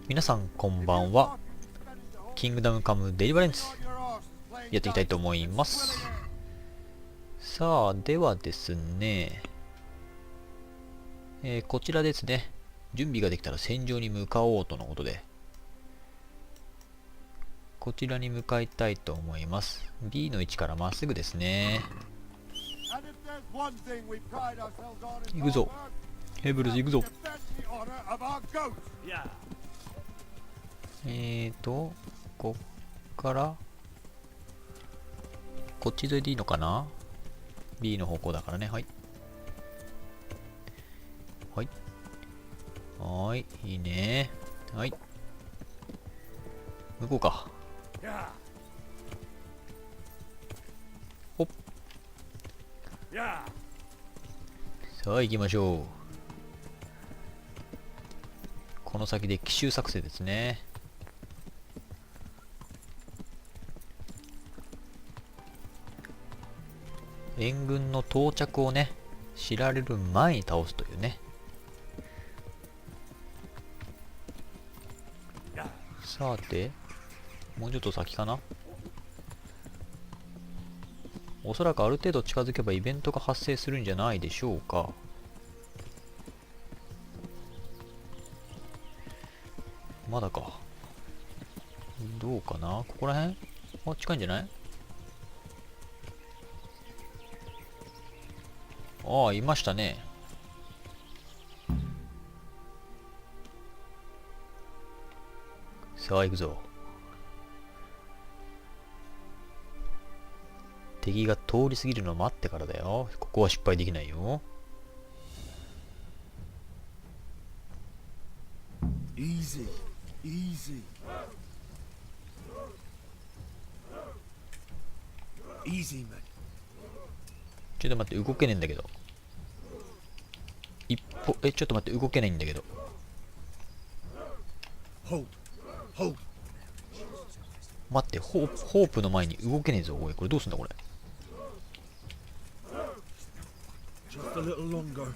皆さんこんばんは。キングダムカムデリバレンスやっていきたいと思います。さあ、ではですね、こちらですね、準備ができたら戦場に向かおうとのことで、こちらに向かいたいと思います。B の位置からまっすぐですね。行くぞ。ヘブルズ行くぞ。こっからこっち沿いでいいのかな。 B の方向だからね。はいはいはい、いいね。はい、向こうか。ほっ、さあ行きましょう。この先で奇襲作戦ですね。援軍の到着をね、知られる前に倒すというね。さて、もうちょっと先かな。おそらくある程度近づけばイベントが発生するんじゃないでしょうか。まだか。どうかな、ここら辺。あ、近いんじゃない。ああ、いましたね。さあ行くぞ。敵が通り過ぎるのを待ってからだよ。ここは失敗できないよ。Easy, easy. Easy, mate. ちょっと待って、動けねえんだけど。一歩、ちょっと待って、動けないんだけど。Hold, hold. 待って、ホープの前に動けねえぞ。おい、これどうすんだこれ。Just a little longer.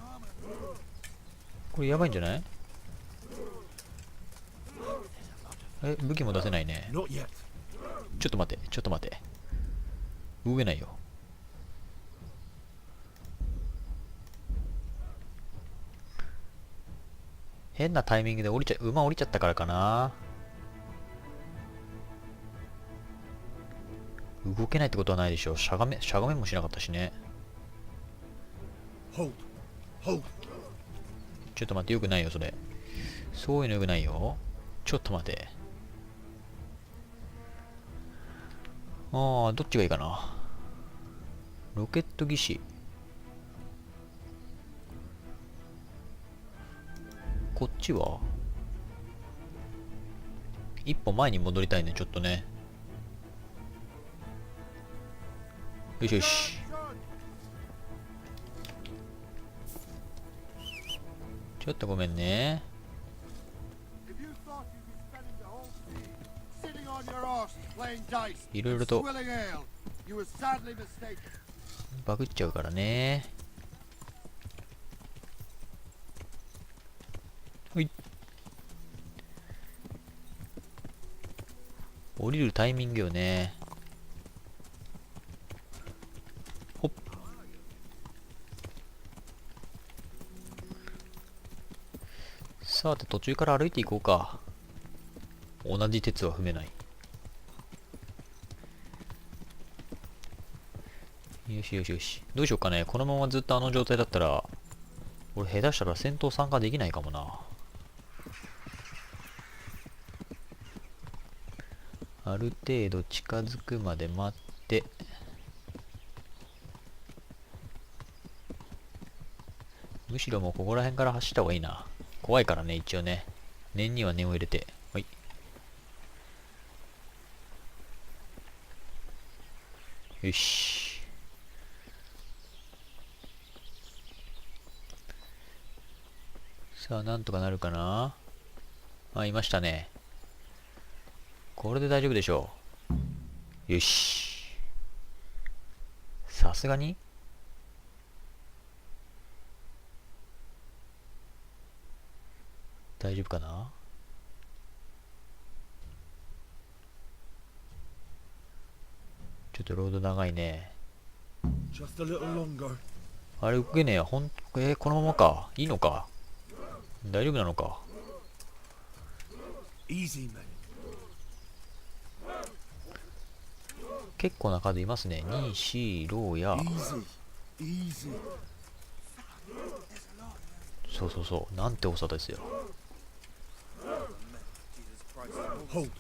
これやばいんじゃない。武器も出せないね。 Not yet. ちょっと待って、ちょっと待って。動けないよ。変なタイミングで馬降りちゃったからかな。動けないってことはないでしょ。しゃがめもしなかったしね。Hold, hold. ちょっと待って、よくないよそれ。そういうのよくないよ。ちょっと待て。ああ、どっちがいいかな。ロケット技師。こっちは一歩前に戻りたいね、ちょっとね。よしよし。ちょっとごめんね。いろいろとバグっちゃうからね。ほい。降りるタイミングよね。ほっ。さて、途中から歩いていこうか。同じ鉄は踏めない。よしよしよし。どうしようかね。このままずっとあの状態だったら、俺下手したら戦闘参加できないかもな。ある程度近づくまで待って、むしろもうここら辺から走った方がいいな。怖いからね、一応ね。念には念を入れて。はい。よし。さあ、なんとかなるかな。あ、いましたね。これで大丈夫でしょう。よし。さすがに大丈夫かな。ちょっとロード長いね。 Just a little longer. あれ動けねえや。このままか。いいのか。大丈夫なのか。 Easy, men. 結構な数いますね。2、4、ローや。 Easy. Easy. そうそうそう。なんて多さですよ。 Hold.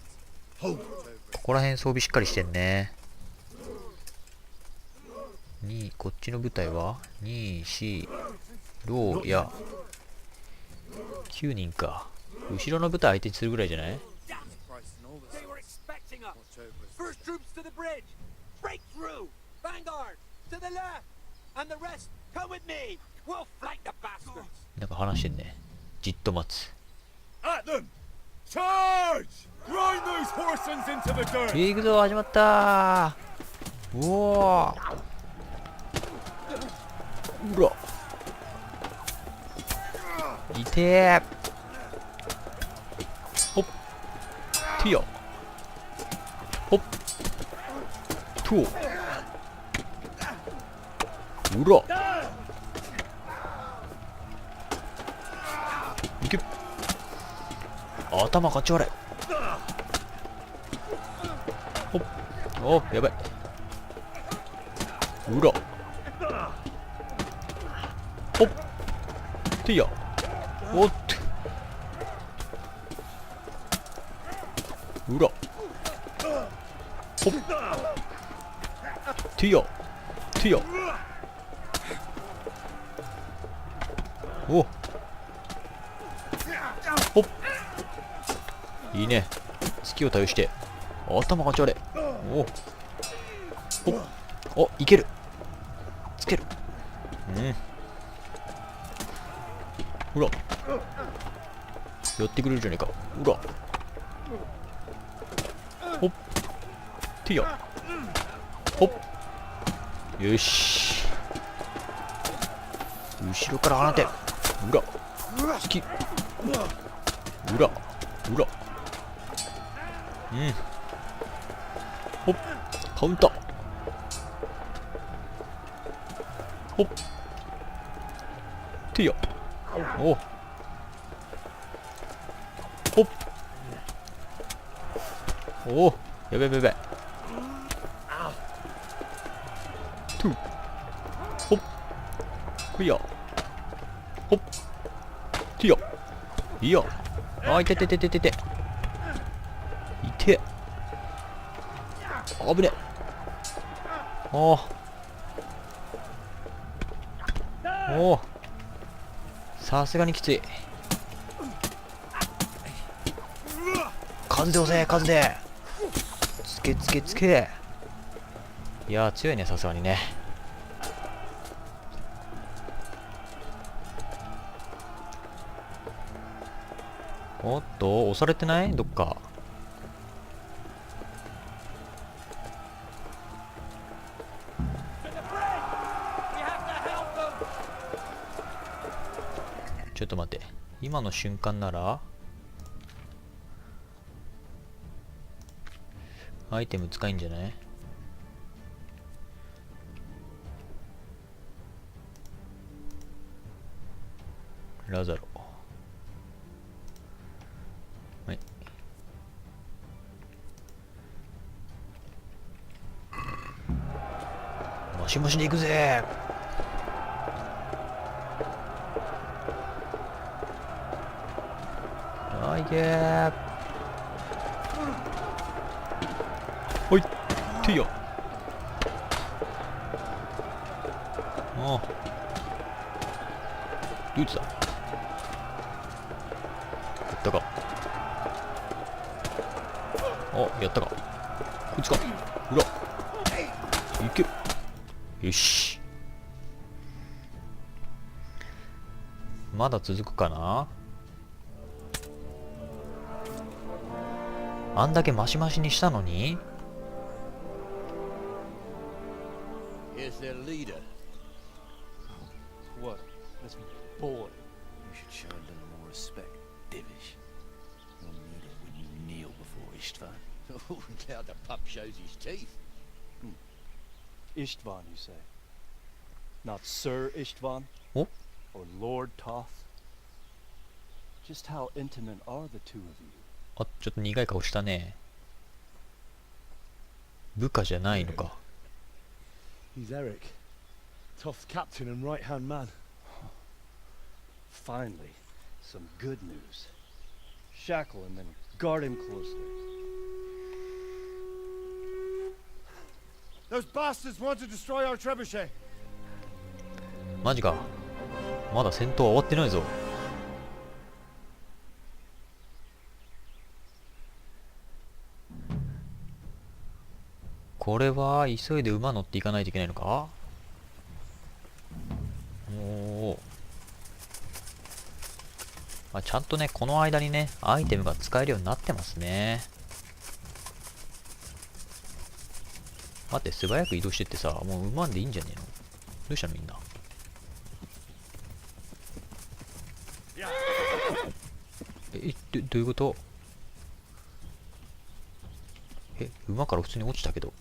Hold. ここら辺装備しっかりしてんね。こっちの部隊は2、4、ローや。9人か。後ろの部隊相手にするぐらいじゃない？ They were expecting us. First troops to the bridge. Break through. Vanguard to the left. And the rest come with me. We'll flank the bastards. なんか話してんね。じっと待つ。 At them. Charge! Grind those horsens into the dirt. 行くぞ、始まったー。うおー。うら。いてー。ほっ。ティア。ほっ。トゥオ。うら。いけ。頭かち割れ。ほっ。お、やばい。うら。ほっ。ティア。おっと。うら。ほっ。ティア。ティア。お。ほっ。いいね。月を対応して。頭がち割れ。お。ほっ。お、いける。つける。うん。ほら。やってくれるじゃねえか。ほら。ほっ。ティア。ほっ。よし。後ろから放て。裏。突き。裏。裏。うん。ほっ。カウンター。ほっ。ティア。お。ほっ。おお。やべやべやべ。トゥ。ほっ。ほいや。ほっ。ティア。いや。あー、いてててててて。いて。あぶね。ああ。おお。さすがにきつい。数で押せ、数で。つけつけつけ。いやー、強いね、さすがにね。おっと、押されてない？どっか。ちょっと待って。今の瞬間ならアイテム使いんじゃない？ラザロ。はい。マシマシで行くぜ。あいけー。ほい。ティア。ああ。どいつだ。やったか。あ、やったか。こいつか。裏。いける。よし。まだ続くかな。あんだけマシマシにしたのに。 Here's their leader. What? That's me, boy. You should show a little more respect, Divish. You'll need it when you kneel before Istvan. Oh, now the pup shows his teeth. Istvan, you say? Not Sir Istvan? Oh? Or Lord Toth? Just how intimate are the two of you? あ、ちょっと苦い顔したね。部下じゃないのか。He's Eric, Toth's captain and right-hand man. Finally, some good news. Shackle him and guard him closely. Those bastards want to destroy our trebuchet. マジか。まだ戦闘は終わってないぞ。これは急いで馬乗っていかないといけないのか。おお。まあ、ちゃんとね、この間にね、アイテムが使えるようになってますね。待って、素早く移動してってさ、もう馬でいいんじゃねえの。どうしたのみんな。どういうこと。馬から普通に落ちたけど。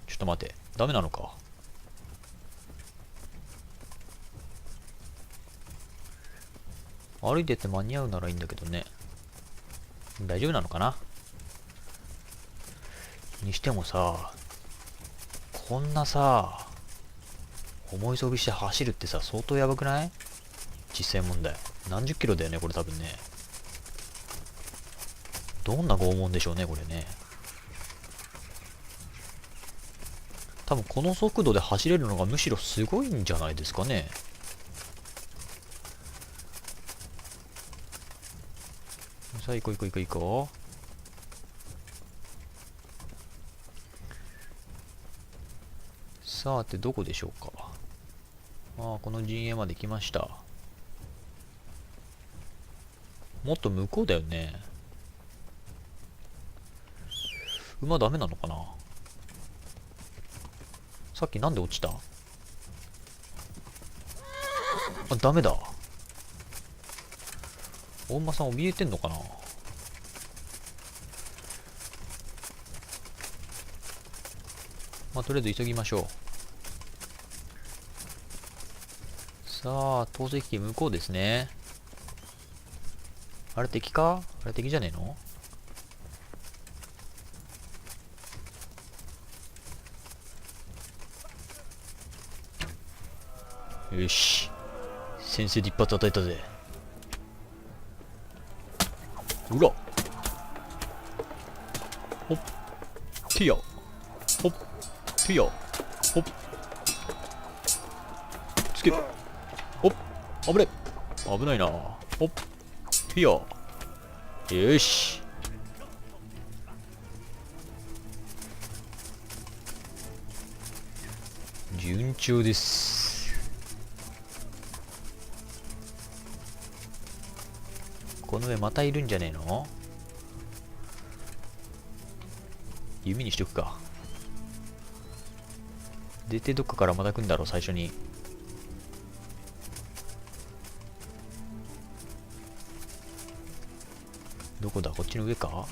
ちょっと待って、ダメなのか。歩いてって間に合うならいいんだけどね。大丈夫なのかな。にしてもさ、こんなさ、重い装備して走るってさ、相当やばくない？実際問題。何十キロだよね、これ多分ね。どんな拷問でしょうね、これね。多分この速度で走れるのがむしろすごいんじゃないですかね。さあ行こう行こう行こう行こう。さてどこでしょうか。ああ、この陣営まで来ました。もっと向こうだよね。馬ダメなのかな。さっきなんで落ちた。あ、ダメだ。お馬さん怯えてんのかな。まあとりあえず急ぎましょう。さあ投石機向こうですね。あれ敵か。あれ敵じゃねえの。よし、先生で一発与えたぜ。うらほっティアほっティアほっつけほっ危ねえ、危ないな。ほっティアよし、順調です。この上またいるんじゃねえの。弓にしとくか。出てどっかからまた来んだろう最初に。どこだ、こっちの上か。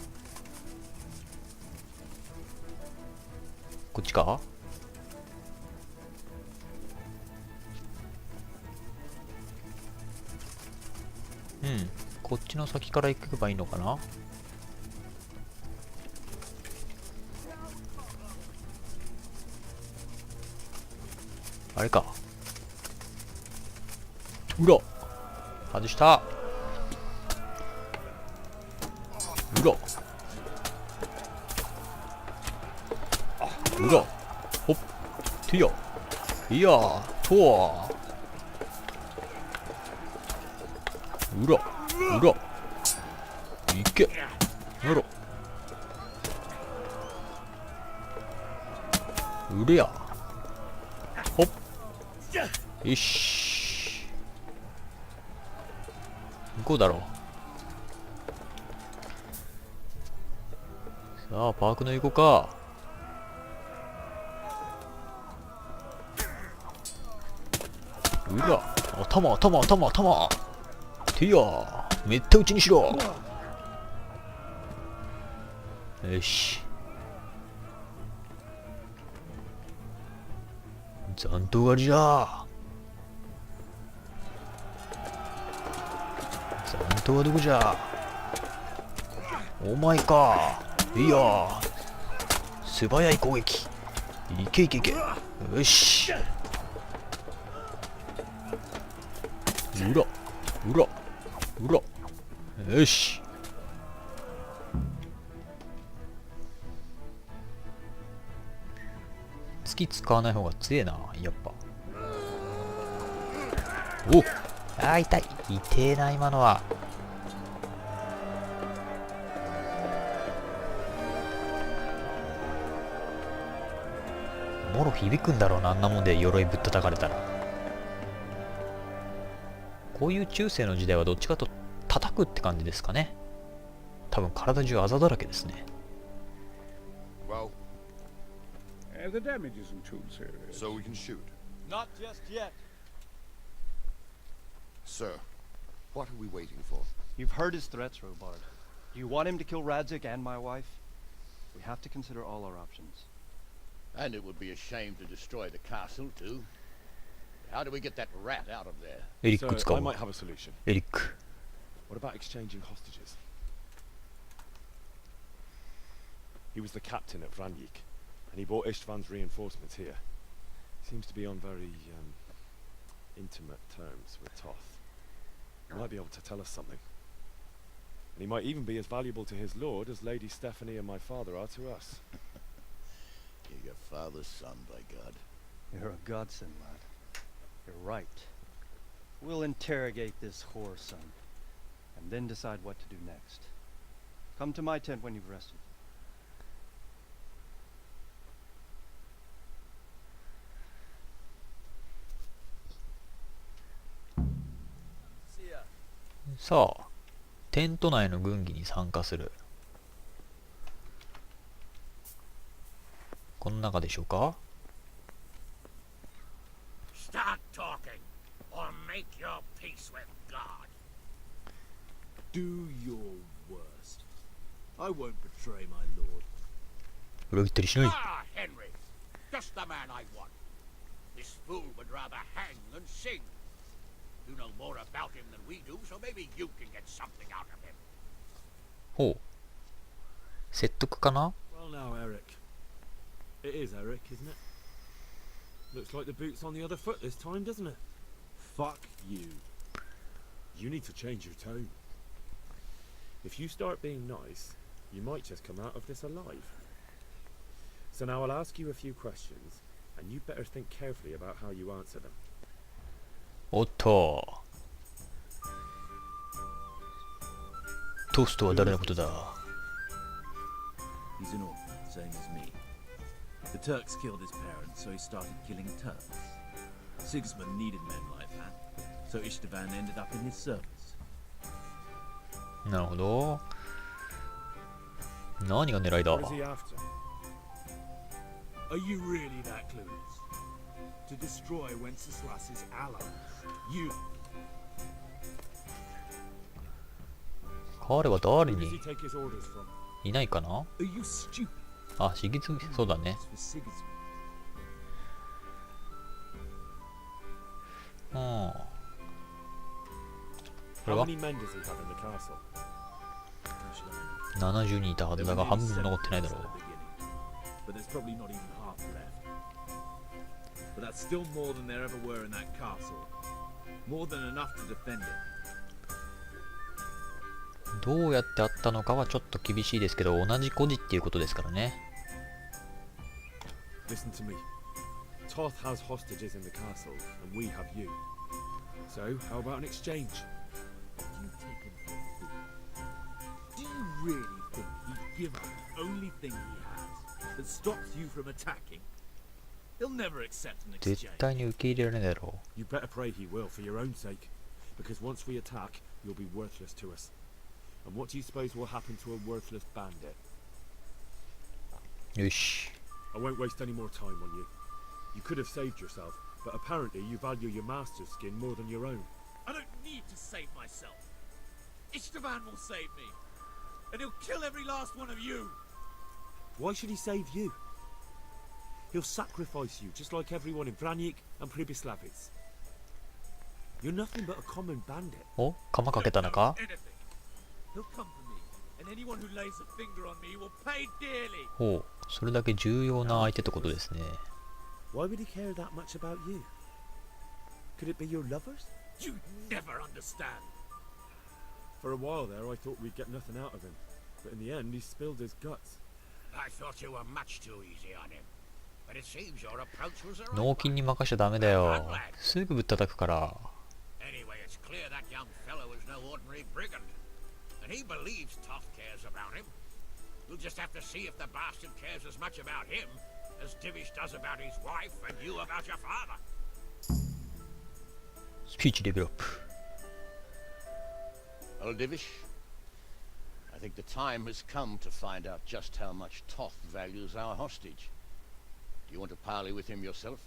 こっちか。うん、こっちの先から行けばいいのかな。あれか。うら外した。うらうらほっティアいやとはうらうらいけなろうれやほっよし向こうだろう。さあパークの横か。うら頭ティアめった打ちにしろ。よし残党狩りだ。残党はどこじゃ。お前か。いや、素早い攻撃。いけいけいけ。よし。うらうらうら。よし。月使わない方が強えな、やっぱ。おっ、あー痛い。痛えな、今のは。もろ響くんだろうな、あんなもんで鎧ぶったたかれたら。こういう中世の時代はどっちかと叩くって感じですかね。多分体中あざだらけですね。Well, The damage isn't too serious. so we can shoot. Not just yet. Sir, what are we waiting for? You've heard his threats, Robard. Do you want him to kill Radzig and my wife? We have to consider all our options. And it would be a shame to destroy the castle, too. How do we get that rat out of there? エリック So 使お I う。 might have a solution. エリック。 What about exchanging hostages? He was the captain at Vranjik, and he brought Istvan's reinforcements here. Seems to be on very intimate terms with Toth. He might be able to tell us something. And he might even be as valuable to his lord as Lady Stephanie and my father are to us. You're your father's son, by God. You're a godsend, lad. You're right. We'll interrogate this whore son, and then decide what to do next. Come to my tent when you've rested. See ya. さあ、テント内の軍議に参加する。この中でしょうか。 Start talking, or make your peace with God. Do your worst. I won't betray my lord. 裏切ったりしない。 Ah, Henry, just the man I want. This fool would rather hang than sing. You know more about him than we do, so maybe you can get something out of him. ほう。説得かな。 Well now, Eric. It is Eric, isn't it? Looks like the boot's on the other foot this time, doesn't it? Fuck you. You need to change your tone. If you start being nice, you might just come out of this alive. So now I'll ask you a few questions, and you better think carefully about how you answer them. おっと。トーストは誰のことだ。 He's an orphan, same as me. The Turks killed his parents, so he started killing Turks. Sigismund needed men like that, so Istvan ended up in his service. なるほど。何が狙いだ。 What is he after? Are you really that clueless? To destroy Wenceslas's allies. You. 彼は誰 Who does に he take his orders from? いないかな。 Are you stupid? あ、シギツ、そうだね。 It's for Sigismund. うん。これ How は many men does he have in the castle? How should I know? 70人いたはずだが半分も残ってないだろう。 But there's probably not even half left. But that's still more than there ever were in that castle. More than enough to defend it. どうやってあったのかはちょっと厳しいですけど、同じ孤児っていうことですからね。 Listen to me. Toth has hostages in the castle, and we have you. So, how about an exchange? You take him for a fool. Do you really think he'd give up the only thing he has that stops you from attacking? He'll never accept an 絶 exchange. 対に受け入れられないだろ You better pray he will, for your own sake. Because once we attack, you'll be worthless to us. And what do you suppose will happen to a worthless bandit? う。よし。 I won't waste any more time on you. You could have saved yourself, but apparently you value your master's skin more than your own. I don't need to save myself. Istvan will save me. And he'll kill every last one of you. Why should he save you? He'll sacrifice you, just like everyone in Vranyik and Pribyslavitz. You're nothing but a common bandit. お、釜かけたのか？ Anything. He'll come for me, and anyone who lays a finger on me will pay dearly. ほう、それだけ重要な相手ってことですね。 Why would he care that much about you? Could it be your lovers? You never understand. For a while there, I thought we'd get nothing out of him. But in the end, he spilled his guts. I thought you were much too easy on him. But it seems your approach was the right 脳筋 one. に任しちゃダメだよ。すぐぶったたくから。 Anyway, it's clear that young fellow is no ordinary brigand. And he believes Toth cares about him. We'll just have to see if the bastard cares as much about him as Divish does about his wife and you about your father. スピーチレベルアップ。 Well, Divish, I think the time has come to find out just how much Toth values our hostage. Do you want to parley with him yourself?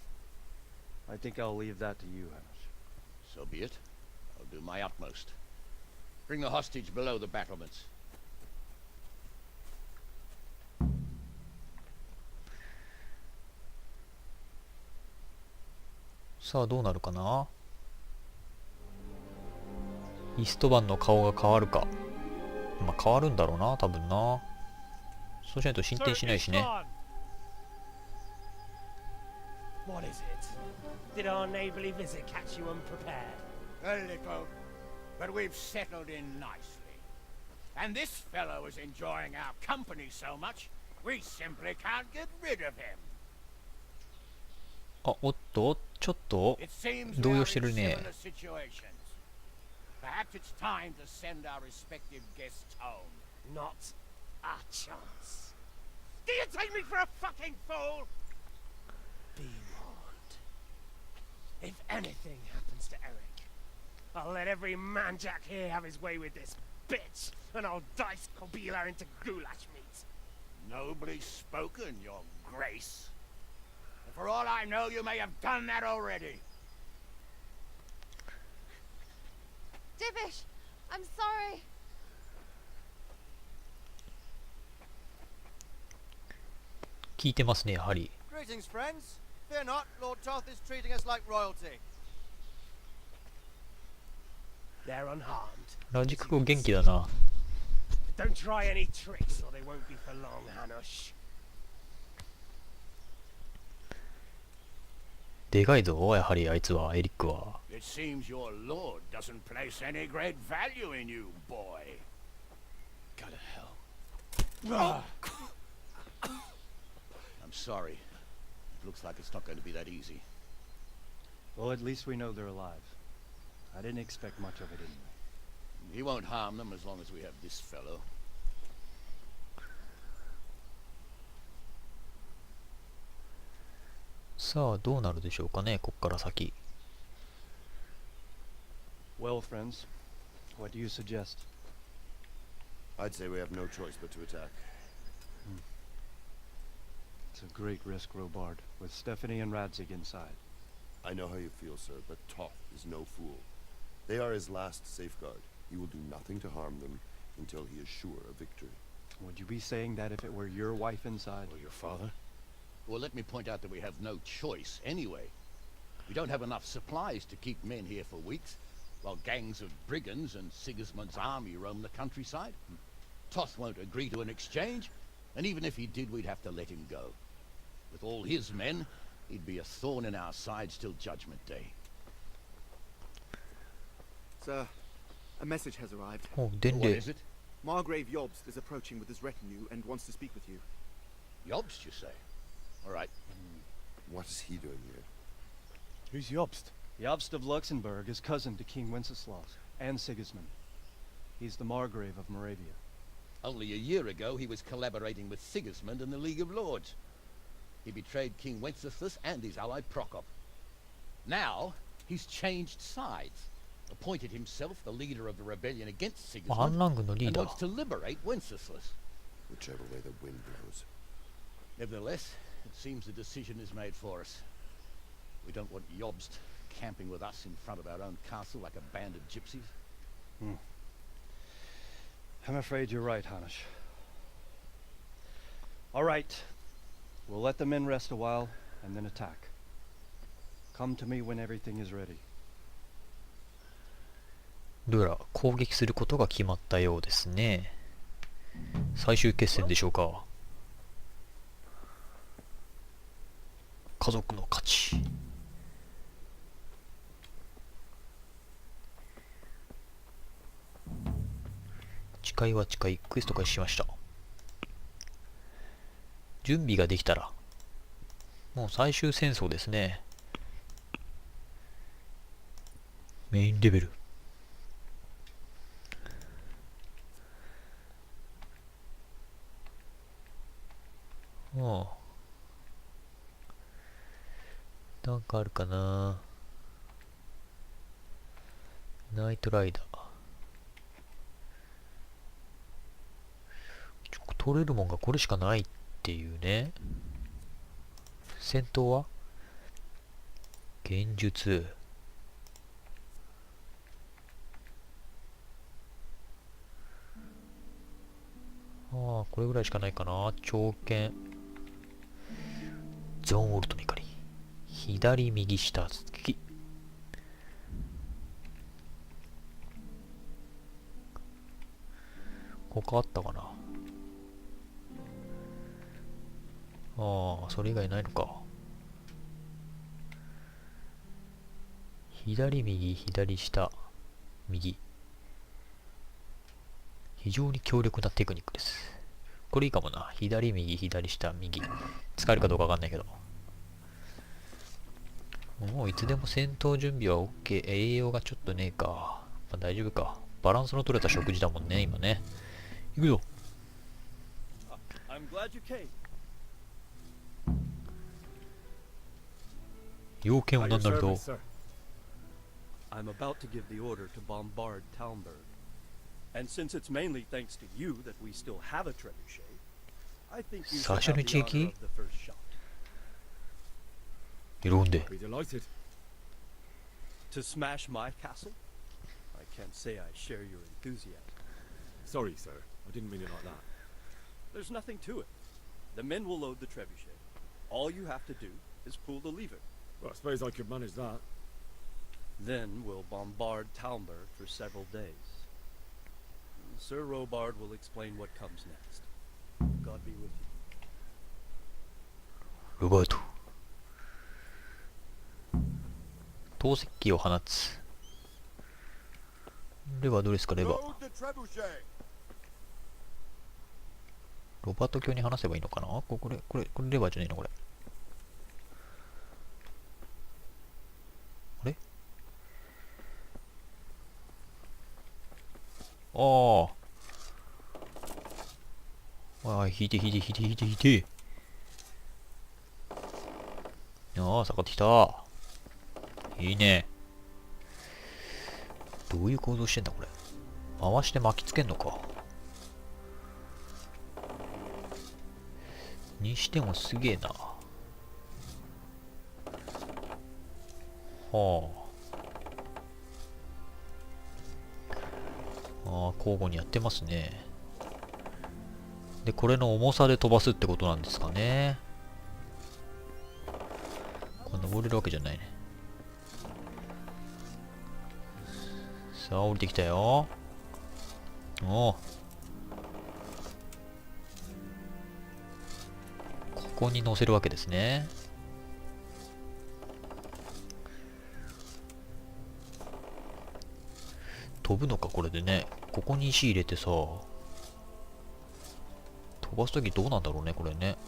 I think I'll leave that to you, Hamish. So be it. I'll do my utmost. Bring the hostage below the battlements. さあどうなるかな。イストバンの顔が変わるか。まあ変わるんだろうな、多分な。そうしないと進展しないしね。 What is it? Did our neighbourly visit catch you unprepared? A little, but we've settled in nicely. And this fellow is enjoying our company so much, we simply can't get rid of him. あ、おっと、ちょっと It seems 動 we 揺 are してる in ね。 similar situations. Perhaps it's time to send our respective guests home. Not a chance. Do you take me for a fucking fool? Be warned. If anything happens to Eric, I'll let every manjack here have his way with this bitch, and I'll dice Kobila into goulash meat. Nobly spoken, your grace. And for all I know, you may have done that already. Divish, I'm sorry. 聞いてますね、やはり。 Greetings, friends. Fear not, Lord Toth is treating us like royalty. They're unharmed. ラジク語元気だな。 But don't try any tricks, or they won't be for long, Hanush. でかいぞ、やはりあいつは、エリックは。 It seems your lord doesn't place any great value in you, boy. Go to hell. I'm sorry. It looks like it's not going to be that easy. Well, at least we know they're alive. I didn't expect much of it anyway. He won't harm them as long as we have this fellow. さあどうなるでしょうかね、こっから先。 Well, friends, what do you suggest? I'd say we have no choice but to attack. It's a great risk, Robard, with Stephanie and Radzig inside. I know how you feel, sir, but Toth is no fool. They are his last safeguard. He will do nothing to harm them until he is sure of victory. Would you be saying that if it were your wife inside? Or your father? Well, let me point out that we have no choice anyway. We don't have enough supplies to keep men here for weeks, while gangs of brigands and Sigismund's army roam the countryside. Toth won't agree to an exchange, and even if he did, we'd have to let him go. With all his men, he'd be a thorn in our sides till Judgment Day. Sir, a message has arrived. お、伝 What 令。 is it? Margrave Yobst is approaching with his retinue and wants to speak with you. Yobst, you say? All right. What is he doing here? Who's Jobst? Jobst of Luxembourg is cousin to King Wenceslaus and Sigismund. He's the Margrave of Moravia. Only a year ago, he was collaborating with Sigismund and the League of Lords. He betrayed King Wenceslas and his ally Prokop. Now, he's changed sides, appointed himself the leader of the rebellion against 反 Sigismund, 乱軍のリー and ダ wants ー。 to liberate Wenceslas. Whichever way the wind blows. Nevertheless, it seems the decision is made for us. We don't want Jobst camping with us in front of our own castle like a band of gypsies. I'm afraid you're right, Hanish. All right. We'll let the men rest a while, and then attack. Come to me when everything is ready. どうやら攻撃することが決まったようですね。最終決戦でしょうか。家族の勝ち。誓いは誓い、クエスト開始しました。準備ができたらもう最終戦争ですね。メインレベル。ああ、なんかあるかな。ナイトライダー。取れるもんがこれしかないっていうね。戦闘は幻術。ああ、これぐらいしかないかな。長剣。ゾーンウォルトの怒り。左右下突き。他あったかな。ああ、それ以外ないのか。左右左下右。非常に強力なテクニックです。これいいかもな。左右左下右。使えるかどうかわかんないけど。もういつでも戦闘準備は OK。栄養がちょっとねえか。まあ、大丈夫か。バランスの取れた食事だもんね、今ね。行くぞ。要件は何なると。I'm about to give the order to bombard Talmberg. And since it's mainly thanks to you that we still have a trebuchet, I think you should have the honor of the first shot. 喜んで。Be delighted. To smash my castle? I can't say I share your enthusiasm. Sorry, sir. I didn't mean it like that. There's nothing to it. The men will load the trebuchet. All you have to do is pull the lever. Well, I suppose I could manage that. Then we'll bombard Talmberg for several days. Sir Robard will explain what comes next. God be with you. ロバート。投石機を放つ。レバーどれですか、レバー。ロバート教に話せばいいのかな。これレバーじゃねえのこれ。あれ。ああ、引いて。ああ、下がってきた。いいね。どういう構造してんだこれ。回して巻きつけんのか。にしてもすげえな。はあ。ああ、交互にやってますね。で、これの重さで飛ばすってことなんですかね。これ登れるわけじゃないね。さあ、降りてきたよ。おお。ここに乗せるわけですね。飛ぶのか、これでね。ここに石入れてさ。飛ばすときどうなんだろうね、これね。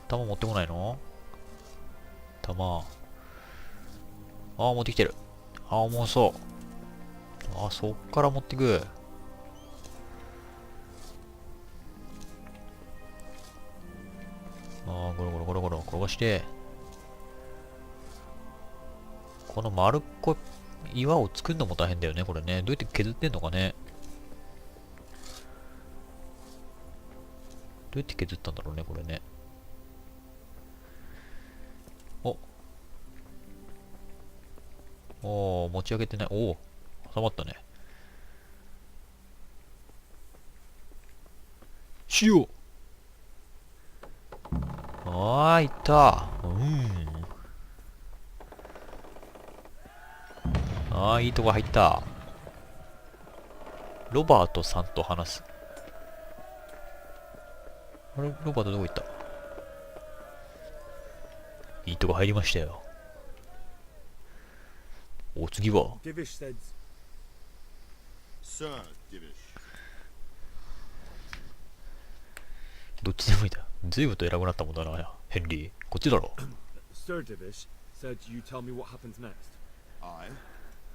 弾持ってこないの？弾。ああ、持ってきてる。ああ、重そう。ああ、そっから持ってく。ああ、ゴロゴロ転がして。この丸っこい岩を作るのも大変だよね、これね。どうやって削ってんのかね。どうやって削ったんだろうね、これね。おー、持ち上げてない。おお、収まったね。しよう。ああ、いた。ああ、いいとこ入った。ロバートさんと話す。あれ、ロバートどこ行った？いいとこ入りましたよ。お次は Divish said... Sir Divish. どっちでもいいだ。ずいぶんと偉くなったもんだな、ヘンリー。こっちだろ。Sir Divish said you tell me what happens next. Aye.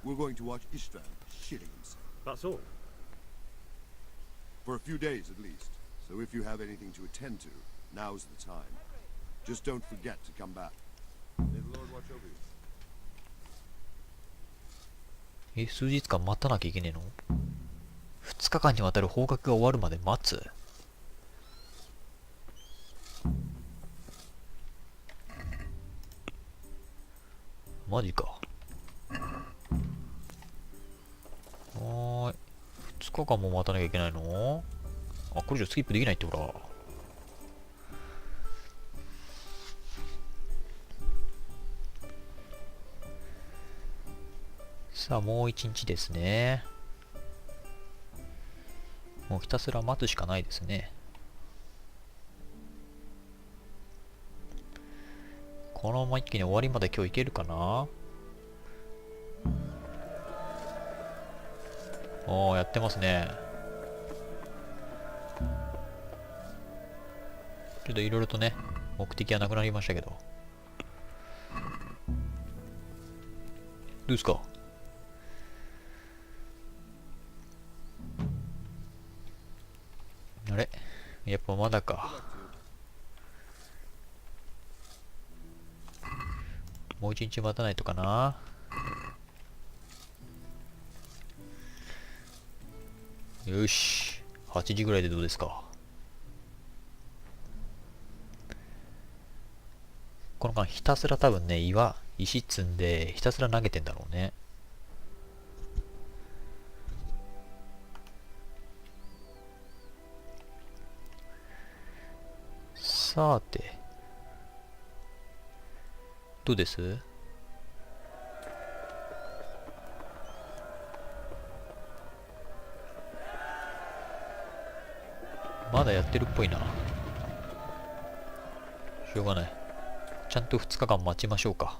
We're going to watch Istvan shitting himself. That's all. For a few days at least. So if you have anything to attend to, now's the time. Just don't forget to come back. May the Lord watch over you. 数日間待たなきゃいけねえの？ 2 日間にわたる方角が終わるまで待つ？マジか。はーい。2日間も待たなきゃいけないの？あ、これじゃスキップできないってほら。さあ、もう1日ですね。もうひたすら待つしかないですね。このまま一気に終わりまで今日いけるかな？おー、やってますね。ちょっといろいろとね、目的はなくなりましたけど。どうですか？あれ？やっぱまだか。もう一日待たないとかな。よし。8時ぐらいでどうですか。この間ひたすら多分ね、石積んでひたすら投げてんだろうね。さて。どうです？まだやってるっぽいな。しょうがない。ちゃんと2日間待ちましょうか。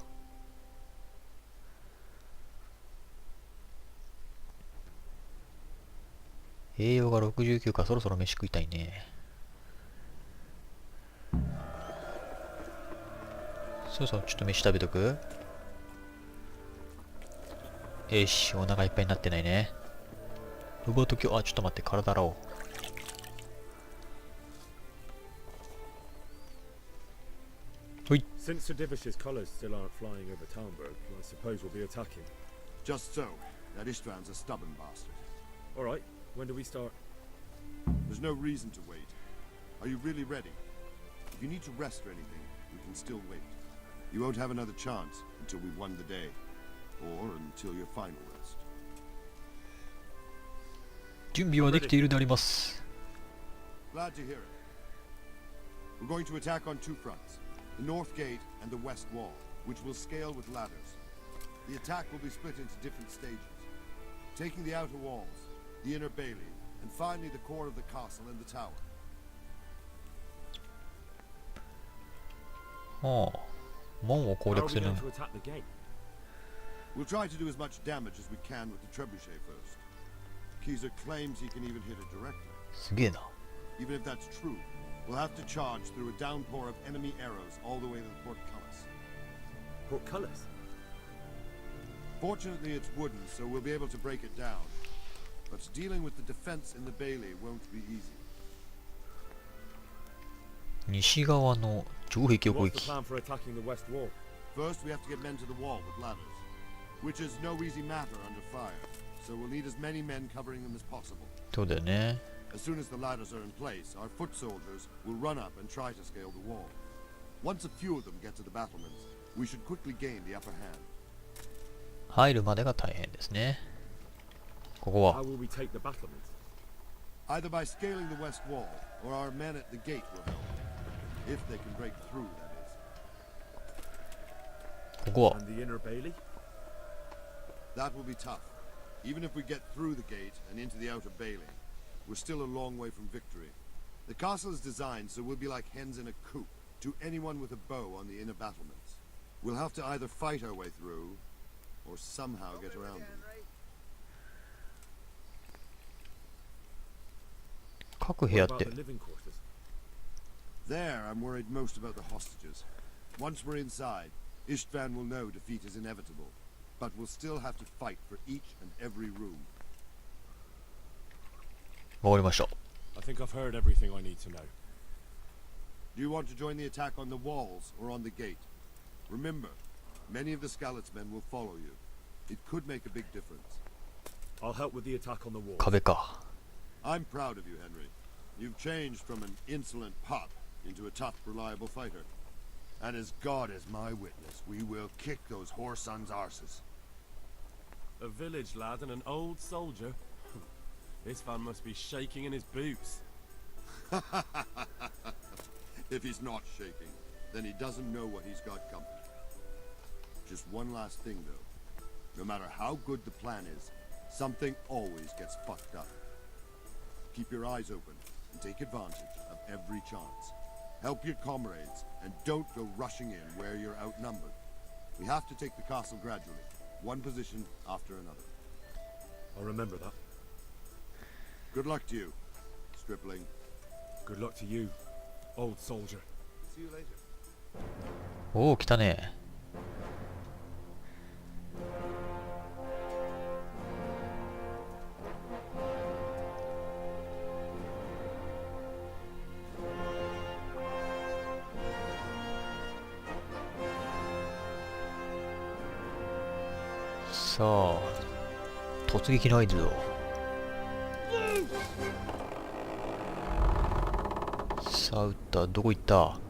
栄養が69か、そろそろ飯食いたいね。そうそう、ちょっと飯食べとく？よし、お腹いっぱいになってないね。ロボット今日、あ、ちょっと待って、体洗おう。Since Sir Divish's colours still aren't flying over Talmberg, I suppose we'll be attacking. Just so. That Istvan's a stubborn bastard. Alright, when do we start? There's no reason to wait. Are you really ready? If you need to rest or anything, we can still wait. You won't have another chance until we've won the day. Or until your final rest. 準備はできているであります。 Glad to hear it. We're going to attack on two fronts. The north gate and the west wall, which will scale with ladders. The attack will be split into different stages. Taking the outer walls, the inner bailey, and finally the core of the castle and the tower. はあ、門を攻略する。 We'll try to do as much damage as we can with the trebuchet first. Keezer claims he can even hit it directly. すげえな。 Even if that's true, we'll have to charge through a downpour of enemy arrows all the way to the portcullis. Portcullis? Fortunately, it's wooden, so we'll be able to break it down. But dealing with the defense in the bailey won't be easy. 西側の城壁を攻 What's the 撃。 plan for attacking the west wall? First, we have to get men to the wall with ladders, which is no easy matter under fire. So we'll need as many men covering them as possible. そうだよね。 As soon as the ladders are in place, our foot soldiers will run up and try to scale the wall. Once a few of them get to the battlements, we should quickly gain the upper hand. 入るまでが大変ですね。ここは。 How will we take the battlements? Either by scaling the west wall, or our men at the gate will help. If they can break through, that is. ここは And the inner bailey? That will be tough. Even if we get through the gate and into the outer bailey, we're still a long way from victory. The castle is designed so we'll be like hens in a coop to anyone with a bow on the inner battlements. We'll have to either fight our way through, or somehow get around them. 各部屋っ What て about the living quarters? There, I'm worried most about the hostages. Once we're inside, Istvan will know defeat is inevitable, but we'll still have to fight for each and every room. わかりました。 I think I've heard everything I need to know. Do you want to join the attack on the walls or on the gate? Remember, many of the Skalitz men will follow you. It could make a big difference. I'll help with the attack on the wall. 壁か。 I'm proud of you, Henry. You've changed from an insolent pup into a tough, reliable fighter. And as God is my witness, we will kick those whore sons' arses. A village lad and an old soldier? This fan must be shaking in his boots. If he's not shaking, then he doesn't know what he's got coming. Just one last thing, though. No matter how good the plan is, something always gets fucked up. Keep your eyes open and take advantage of every chance. Help your comrades and don't go rushing in where you're outnumbered. We have to take the castle gradually, one position after another. I'll remember that. Good luck to you, stripling. Good luck to you, old soldier. See you later. おお、来たね。さあ、突撃の合図を。さあ、撃った。どこ行った？おっと。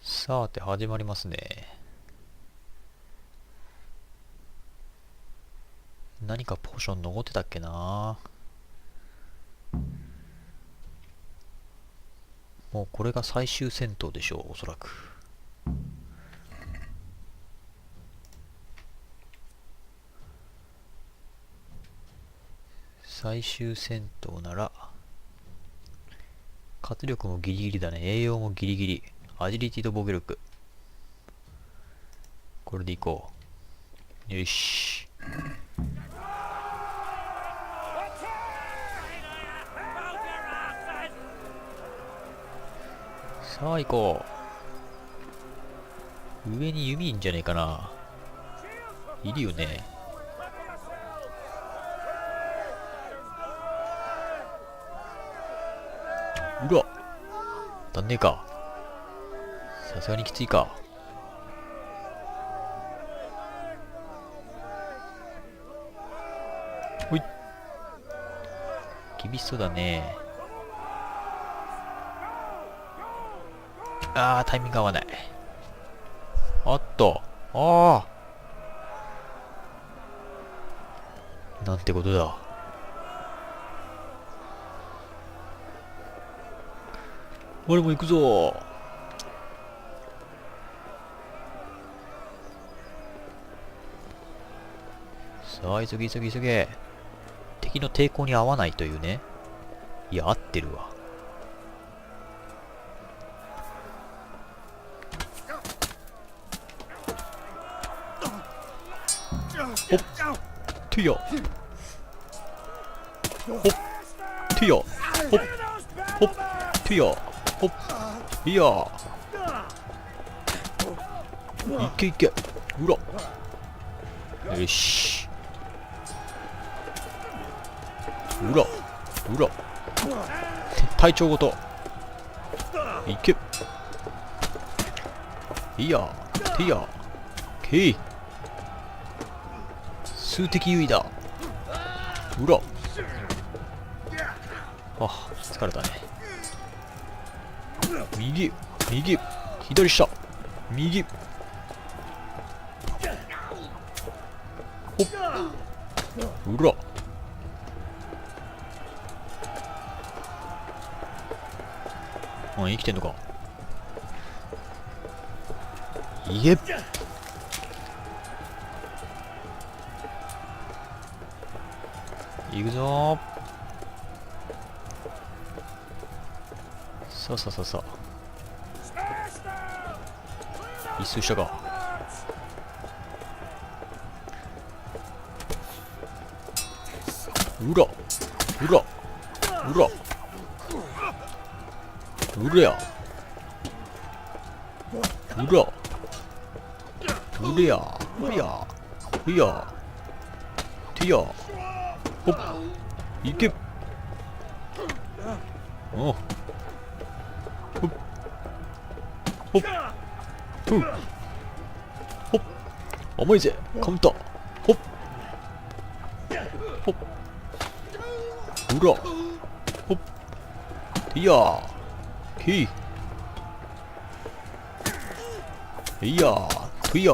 さて始まりますね。何かポーション残ってたっけな。もうこれが最終戦闘でしょう、おそらく。最終戦闘なら活力もギリギリだね。栄養もギリギリ。アジリティと防御力。これでいこう。よし。さあ行こう。上に弓いんじゃねえかな。いるよね。うわ、足んねえか。さすがにきついか。ほい。厳しそうだね。ああ、タイミング合わない。あっと。ああ。なんてことだ。俺も行くぞ。さあ、急げ急げ急げ。敵の抵抗に合わないというね。いや、合ってるわ。ほっ。てや。ほっ。てや。ほっ。ほっ。てや。ほっ。いや。いけいけ。うら。よし。うら。うら。体調ごと。いけ。いや。てや。けい。数的優位だ。うら。あ、疲れたね。右、右、左下、右。ほっ。うら。あ、生きてんのか。いえ。行くぞー。さあさあさあさあ。一掃したか。うら。うら。うら。うれや。うら。うれや。ふや。ふや。てや。ほっ。いけ。おう。ほっ。ほっ。ふう。ほっ。甘いぜ。カウンター。ほっ。ほっ。うら。ほっ。てや。へい。いや。とや。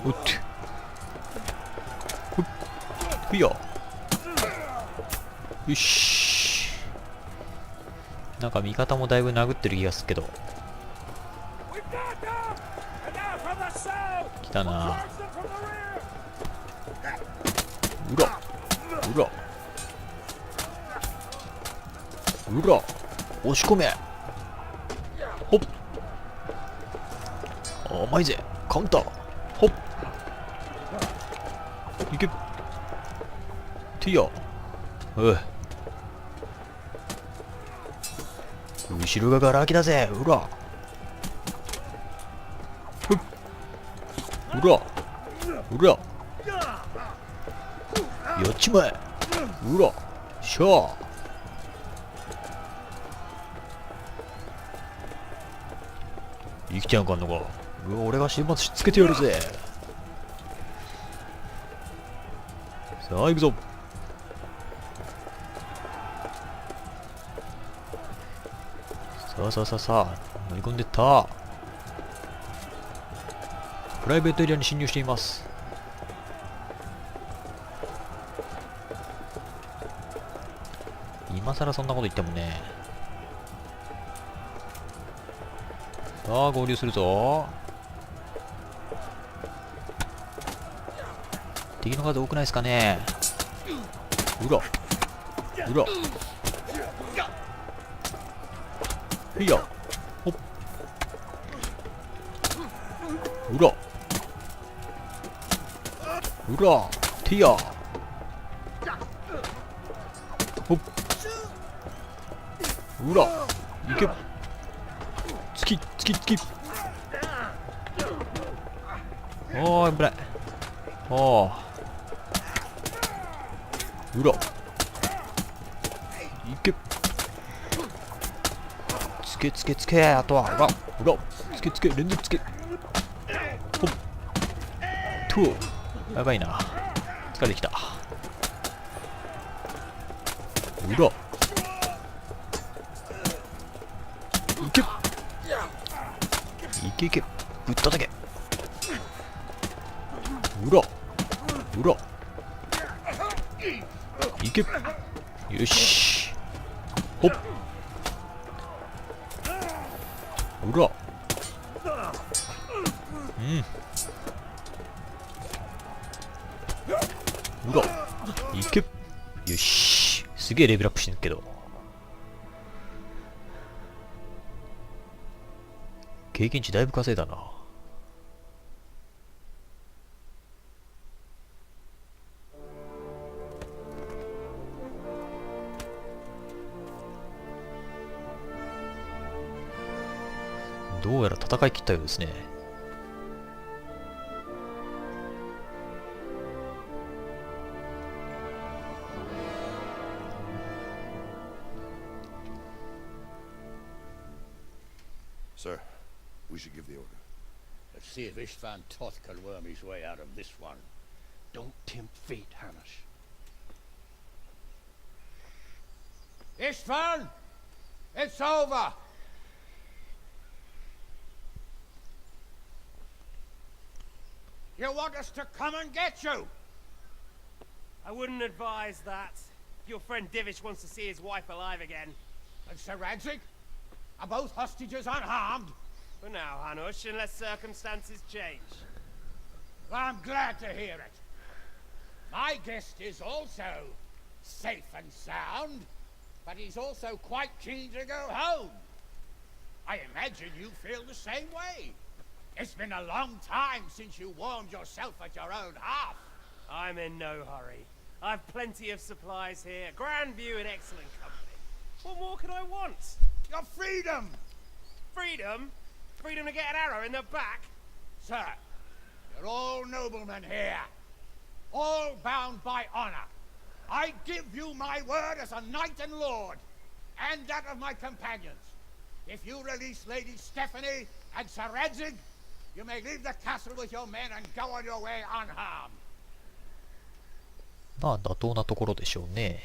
おっと。ほっ。ふや。よし。なんか味方もだいぶ殴ってる気がするけど。来たな。うら。うら。うら。押し込め。ほっ。甘いぜ。カウンター。ほっ。いけ。ティア。後ろがガラ空きだぜ。うら。ふっ。うら。うら。やっちまえ。うら。しゃあ。生きてやんかんのか。うわ、俺が始末しつけてやるぜ。さあ行くぞ。さあさあさあさあ、乗り込んでった。プライベートエリアに侵入しています。今更そんなこと言ってもね。さあ合流するぞ。敵の数多くないですかね。うら。うら。いや。ほっ。うら。うら。てや。ほっ。うら。いけ。つき。おーい、危ない。おー。うら。いけ。つけ。あとは、うら。つけ。連続つけ。ほっ。と。やばいな。疲れてきた。うら。いけ。ぶったたけ。うら。いけ。よし。ほっ。うら。うら。いけ。よし。すげえレベルアップしてるけど。経験値だいぶ稼いだな。どうやら戦い切ったようですね。Sir, we should give the order. Let's see if Istvan Toth can worm his way out of this one. Don't tempt fate, Hamish. Istvan! It's over! You want us to come and get you? I wouldn't advise that. Your friend Divish wants to see his wife alive again. And Sir Radzig? Are both hostages unharmed? For now, Hanush, unless circumstances change. I'm glad to hear it. My guest is also safe and sound, but he's also quite keen to go home. I imagine you feel the same way. It's been a long time since you warmed yourself at your own hearth. I'm in no hurry. I've plenty of supplies here, grand view and excellent company. What more could I want? Your freedom! Freedom? Freedom to get an arrow in the back? Sir, you're all noblemen here. All bound by honor. I give you my word as a knight and lord, and that of my companions. If you release Lady Stephanie and Sir Radzig, you may leave the castle with your men and go on your way unharmed. まあ妥当なところでしょうね。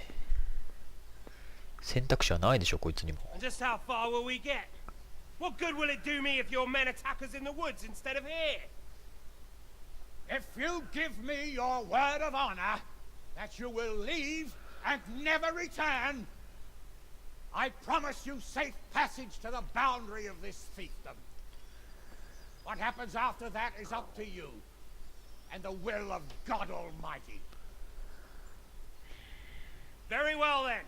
選択肢はないでしょう、こいつにも。 And just how far will we get? What good will it do me if your men attack us in the woods instead of here? If you give me your word of honor that you will leave and never return, I promise you safe passage to the boundary of this fiefdom. What happens after that is up to you and the will of God Almighty. Very well then,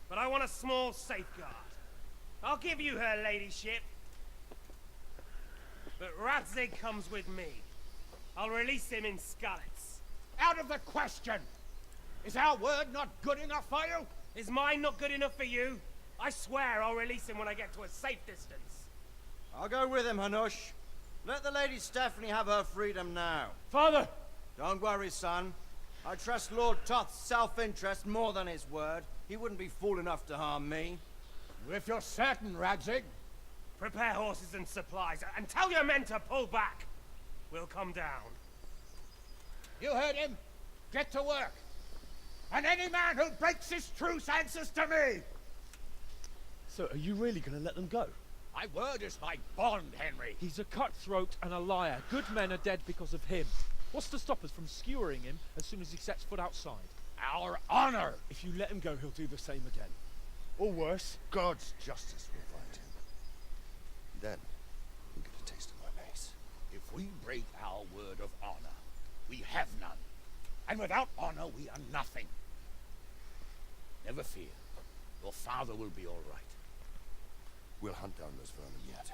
but I want a small safeguard. I'll give you her ladyship. But Radzig comes with me. I'll release him in Skalitz. Out of the question! Is our word not good enough for you? Is mine not good enough for you? I swear I'll release him when I get to a safe distance. I'll go with him, Hanush. Let the Lady Stephanie have her freedom now. Father! Don't worry, son. I trust Lord Toth's self-interest more than his word. He wouldn't be fool enough to harm me. If you're certain, Radzig. Prepare horses and supplies, and tell your men to pull back. We'll come down. You heard him. Get to work. And any man who breaks his truce answers to me. So, are you really going to let them go? My word is my bond, Henry. He's a cutthroat and a liar. Good men are dead because of him. What's to stop us from skewering him as soon as he sets foot outside? Our honor! If you let him go, he'll do the same again. Or worse. God's justice will find him. Then, we'll get a taste of my pace. If we break our word of honor, we have none. And without honor, we are nothing. Never fear. Your father will be all right. We'll hunt down those vermin yet.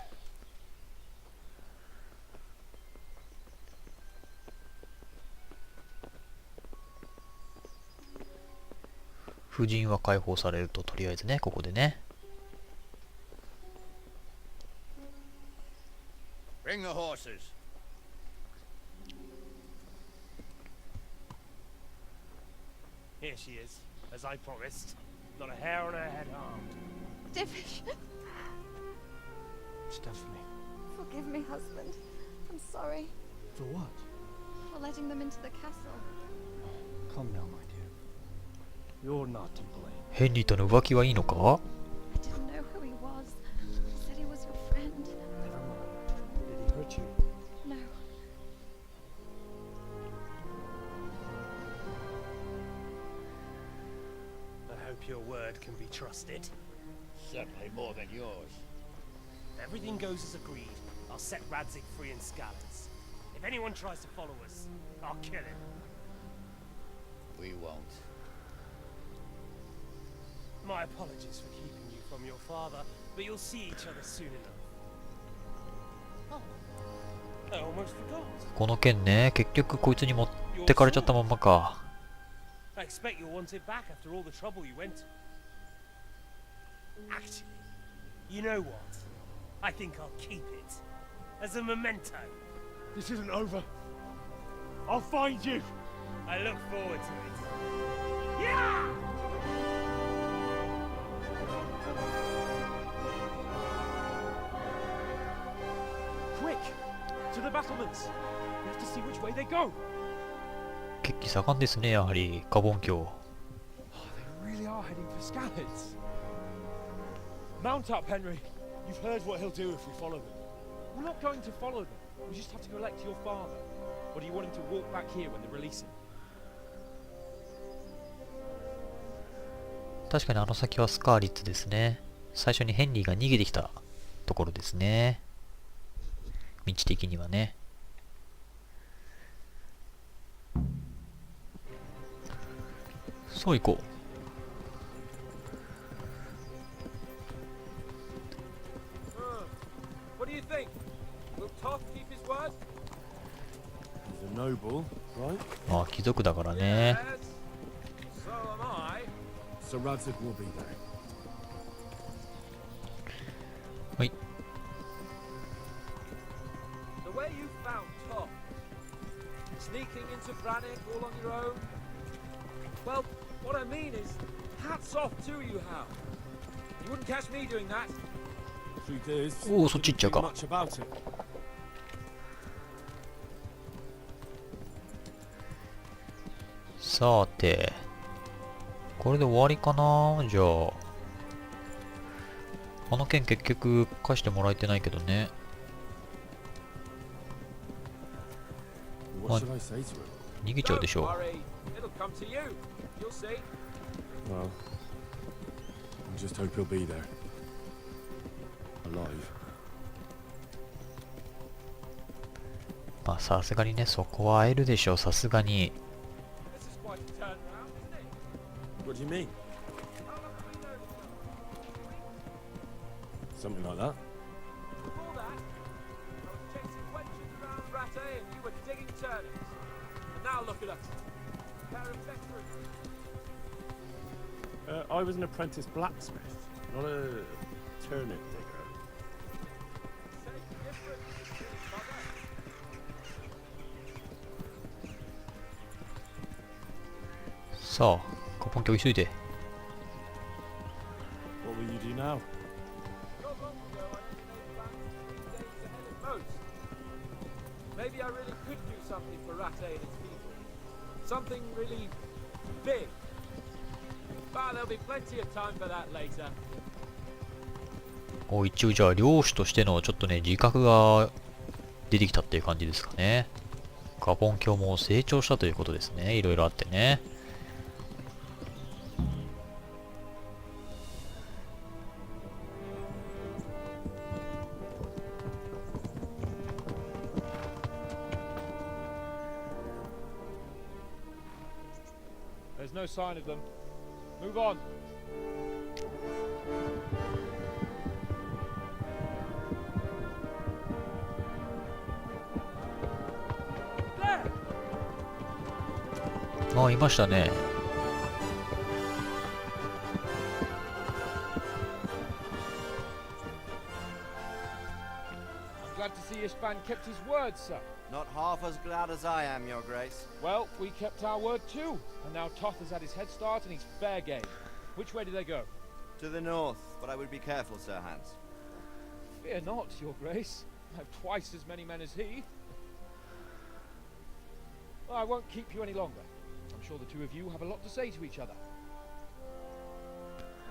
夫人は解放されると、とりあえずね、ここでね。Bring the horses. Here she is, as I promised. Not a hair on her head harmed. Divish, Stephanie. forgive me, husband. I'm sorry For what? for letting them into the castle. Come now, my dear. You're not to blame. ヘンリーとの浮気はいいのか？ I didn't know who he was. He said he was your friend. Never mind. Did he hurt you? No. I hope your word can be trusted. Certainly more than yours. If everything goes as agreed, I'll set Radzig free in Skalitz. If anyone tries to follow us, I'll kill him. We won't. My apologies for keeping you from your father, but you'll see each other soon enough. Oh, I almost forgot. この件ね、結局こいつに持ってかれちゃったまんまか。I expect you'll want it back after all the trouble you went to. Actually, you know what? I think I'll keep it. As a memento. This isn't over. I'll find you. I look forward to it. Yeah! Quick! To the battlements. We have to see which way they go. 血気盛んですね、やはりカボン峡。Oh, they really are heading for Scallops. Mount up, Henry. You've heard what he'll do if we follow them. We're not going to follow them. We just have to collect your father. Or do you want him to walk back here when they release him? 確かにあの先はスカーリッツですね。最初にヘンリーが逃げてきたところですね。道的にはね。さあ行こう。What do you think? Will Toth keep his word? He's a noble, right? まあ貴族だからね。 So am I. So Radzig will be there. はい。 The way you found Toth, sneaking into Brannick all on your own. Well, what I mean is, hats off to you, Hal. You wouldn't catch me doing that. Truth is, おお、そっち行っちゃう do か。 much about it. さて、これで終わりかな。じゃああの件結局返してもらえてないけどね。 What should I say to him? 逃げちゃうでしょう。 Don't worry, it'll come to you. You'll see. Well, I just hope he'll be there. Alive. まあさすがにね、そこは会えるでしょう、さすがに。 This is quite a turnaround, isn't it? What do you mean? Something like that? Before that, I was chasing wenches around Rattay and you were digging turnips. And now look at us. A pair of veterans. I was an apprentice blacksmith, not a turnip digger. Same difference, silly bugger. さあ、カポンキョ急いで。 What will you do now? Not long ago, I estimated around 3 days ahead of most. Maybe I really could do something for Rattay and its people. Something really big. But there'll be plenty of time for that later. お、一応じゃあ領主としてのちょっとね、自覚が出てきたっていう感じですかね。カポンキョも成長したということですね。いろいろあってね。 There's no sign of them. Move on. There! あ、いましたね。 I'm glad to see Ishban kept his word, sir. Not half as glad as I am, Your Grace. Well, we kept our word too. And now Toth has had his head start and he's fair game. Which way do they go? To the north, but I would be careful, Sir Hans. Fear not, Your Grace. I have twice as many men as he. Well, I won't keep you any longer. I'm sure the two of you have a lot to say to each other.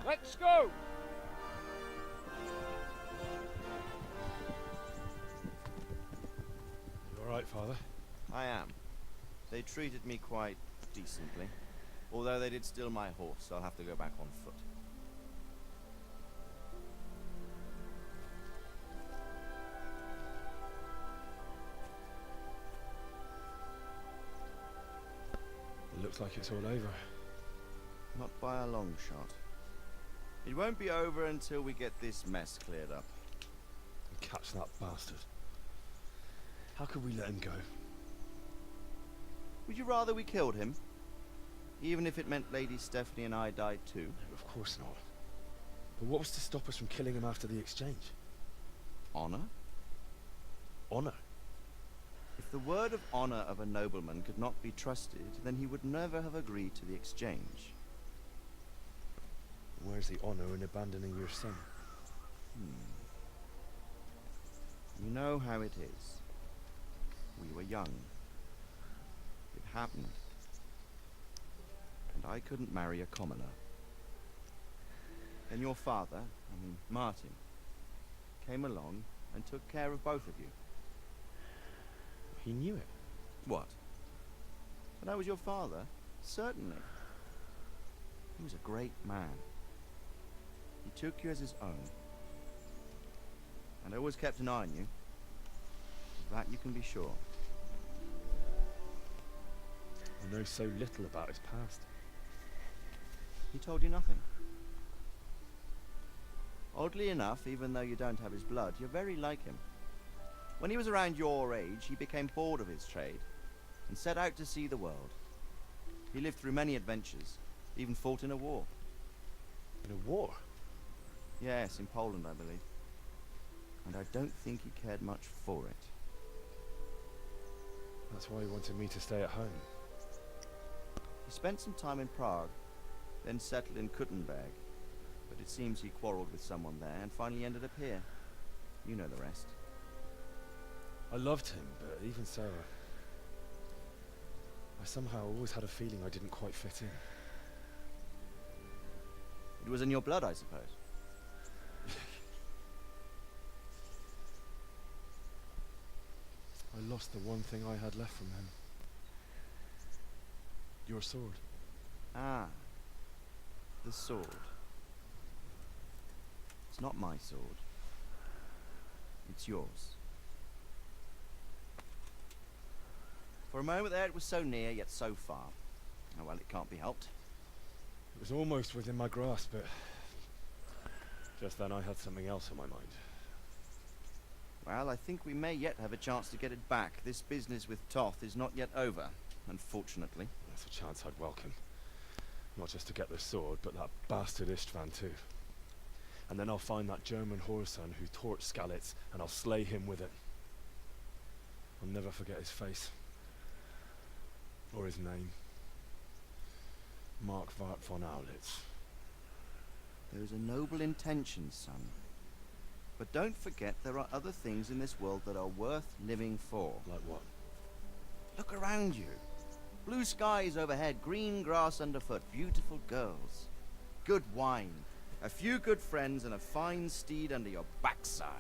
Let's go! You alright, Father? I am. They treated me quite decently. Although they did steal my horse, so I'll have to go back on foot. It looks like it's all over. Not by a long shot. It won't be over until we get this mess cleared up. And catch that bastard. How could we let him go? Would you rather we killed him? Even if it meant Lady Stephanie and I died too? No, of course not. But what was to stop us from killing him after the exchange? Honor? Honor? If the word of honor of a nobleman could not be trusted, then he would never have agreed to the exchange. Where's the honor in abandoning your son? You know how it is. We were young. It happened. And I couldn't marry a commoner. Then your father, Martin, came along and took care of both of you. He knew it. What? But I was your father? Certainly. He was a great man. He took you as his own. And always kept an eye on you. Of that you can be sure. I know so little about his past. He told you nothing. Oddly enough, even though you don't have his blood, you're very like him. When he was around your age, he became bored of his trade and set out to see the world. He lived through many adventures, even fought in a war. In a war? Yes, in Poland, I believe. And I don't think he cared much for it. That's why he wanted me to stay at home. He spent some time in Prague, then settled in Kuttenberg. But it seems he quarreled with someone there and finally ended up here. You know the rest. I loved him, but even so, I somehow always had a feeling I didn't quite fit in. It was in your blood, I suppose. I lost the one thing I had left from him. Your sword. Ah. The sword. It's not my sword. It's yours. For a moment there it was so near, yet so far. Oh well, it can't be helped. It was almost within my grasp, but just then I had something else on my mind. Well, I think we may yet have a chance to get it back. This business with Toth is not yet over, unfortunately. That's a chance I'd welcome. Not just to get the sword, but that bastard Istvan too. And then I'll find that German whoreson who torched Skalitz, and I'll slay him with it. I'll never forget his face. Or his name. Mark Vart von Aulitz. Those are noble intentions, son. But don't forget there are other things in this world that are worth living for. Like what? Look around you. Blue skies overhead, green grass underfoot, beautiful girls. Good wine, a few good friends, and a fine steed under your backside.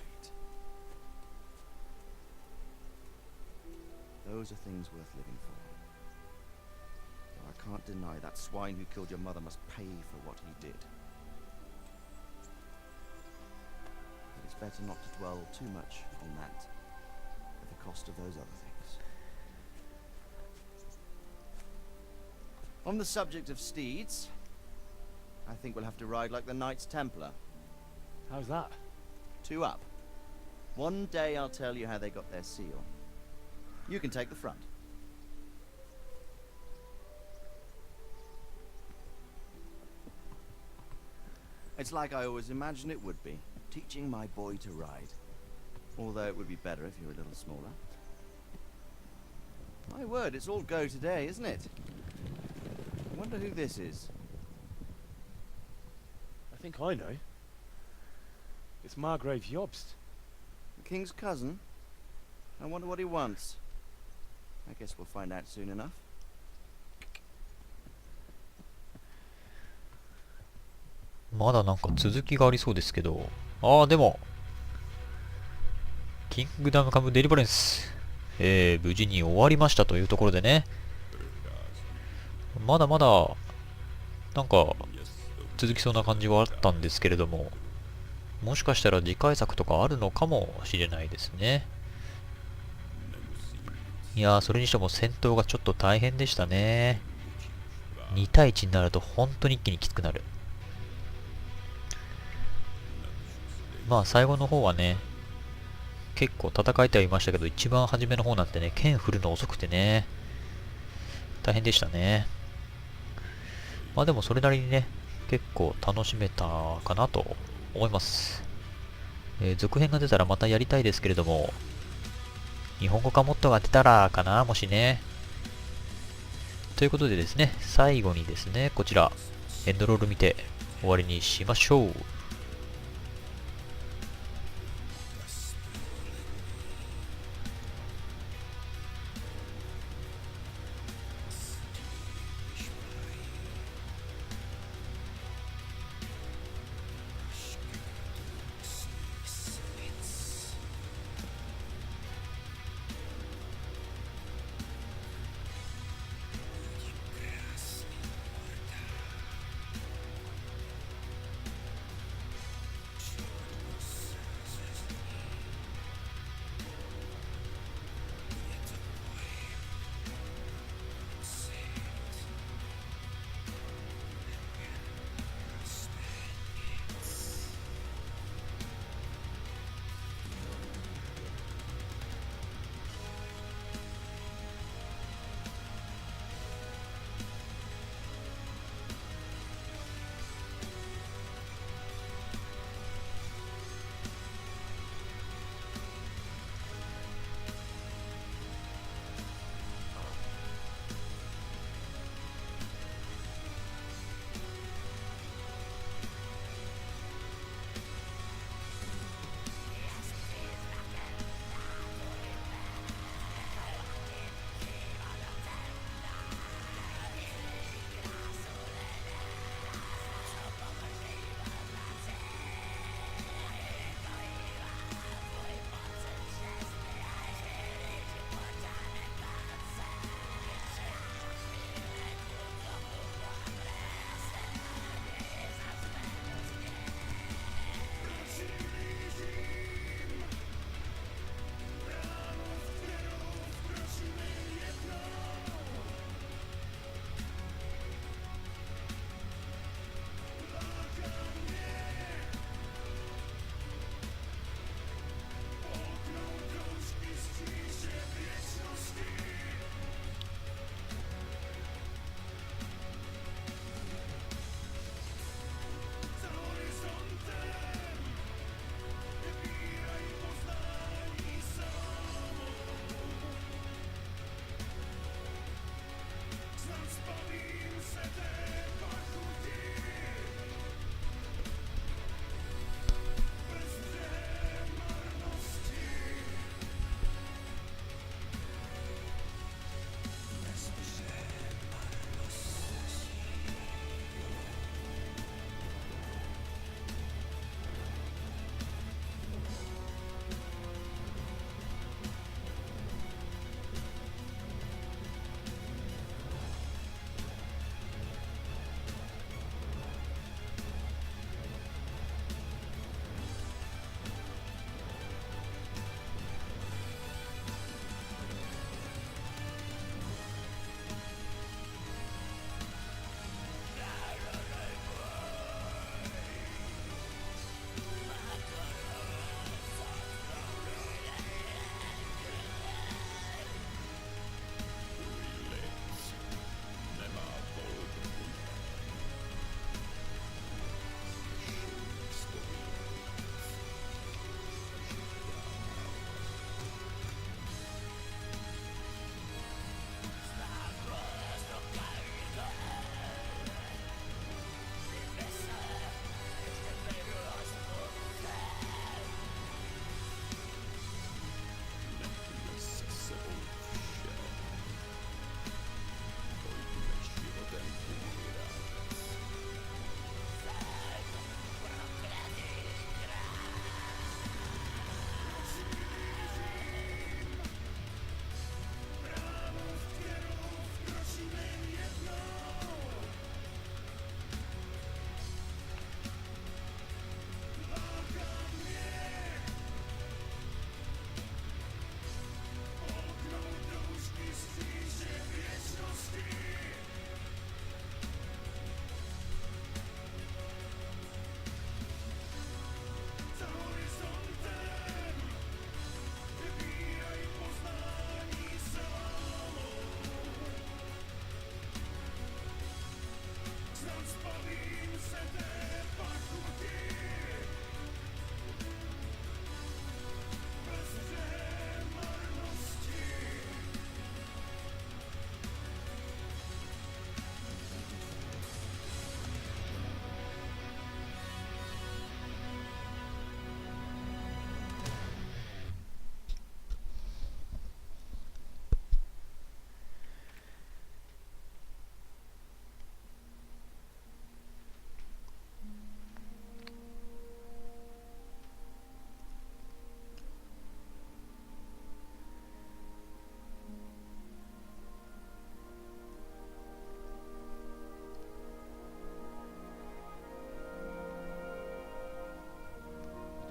Those are things worth living for. Though I can't deny that swine who killed your mother must pay for what he did. But it's better not to dwell too much on that, at the cost of those other things. On the subject of steeds, I think we'll have to ride like the Knights Templar. How's that? 2 up. One day I'll tell you how they got their seal. You can take the front. It's like I always imagined it would be, teaching my boy to ride. Although it would be better if you were a little smaller. My word, it's all go today, isn't it? I wonder who this is. I think I know. It's Margrave Jobst. The king's cousin? I wonder what he wants. I guess we'll find out soon enough. まだなんか続きがありそうですけど。ああ、でも。キングダムカムデリバレンス。無事に終わりましたというところでね。まだまだ、なんか、続きそうな感じはあったんですけれども、もしかしたら次回作とかあるのかもしれないですね。いやー、それにしても戦闘がちょっと大変でしたね。2対1になると本当に一気にきつくなる。まあ最後の方はね、結構戦えてはいましたけど、一番初めの方なんてね、剣振るの遅くてね、大変でしたね。まあでもそれなりにね、結構楽しめたかなと思います。続編が出たらまたやりたいですけれども、日本語化モッドが出たらかな、もしね。ということでですね、最後にですね、こちら、エンドロール見て終わりにしましょう。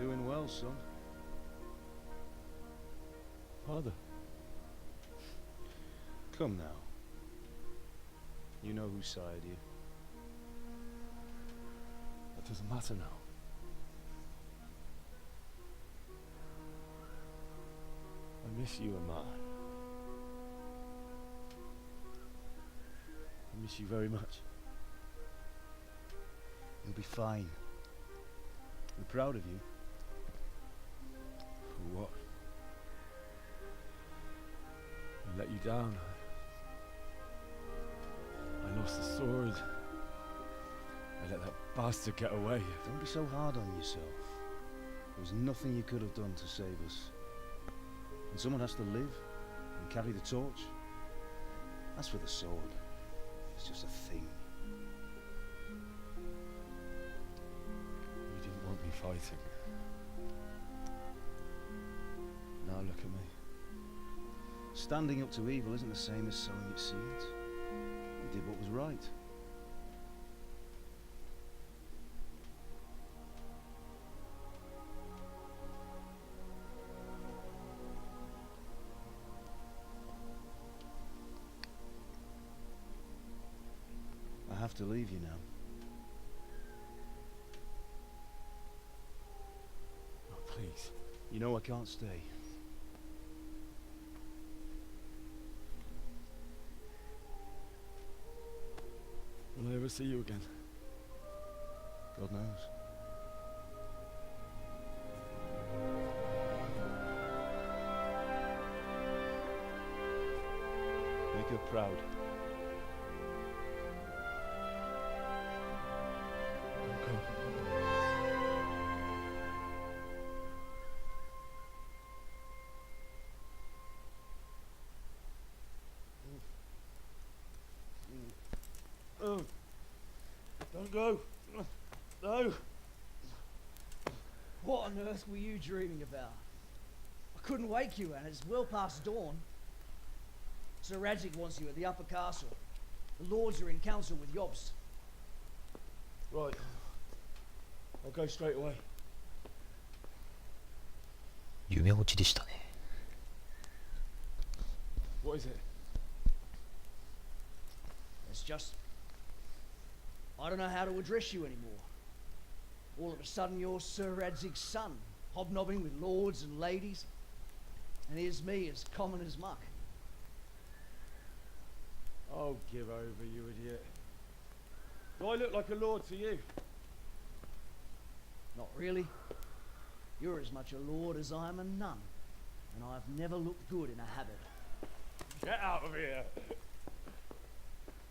doing well, son. Father. Come now. You know whose side you. That doesn't matter now. I miss you, Amar. I miss you very much. You'll be fine. I'm proud of you. For what? I let you down. I lost the sword. I let that bastard get away. Don't be so hard on yourself. There was nothing you could have done to save us. And someone has to live and carry the torch. As for the sword, it's just a thing. You didn't want me fighting. Now look at me. Standing up to evil isn't the same as sowing its seeds. You did what was right. I have to leave you now. Oh, please. You know I can't stay. Will I ever see you again? God knows. Make her proud. Oh, don't go. No. What on earth were you dreaming about? I couldn't wake you, and it's well past dawn. Sir Radzik wants you at the upper castle. The lords are in council with Jobst. Right. I'll go straight away. 夢落ちでしたね。 What is it? It's just... I don't know how to address you anymore. All of a sudden you're Sir Radzig's son, hobnobbing with lords and ladies. And here's me as common as muck. Oh, give over, you idiot. Do I look like a lord to you? Not really. You're as much a lord as I am a nun. And I've never looked good in a habit. Get out of here!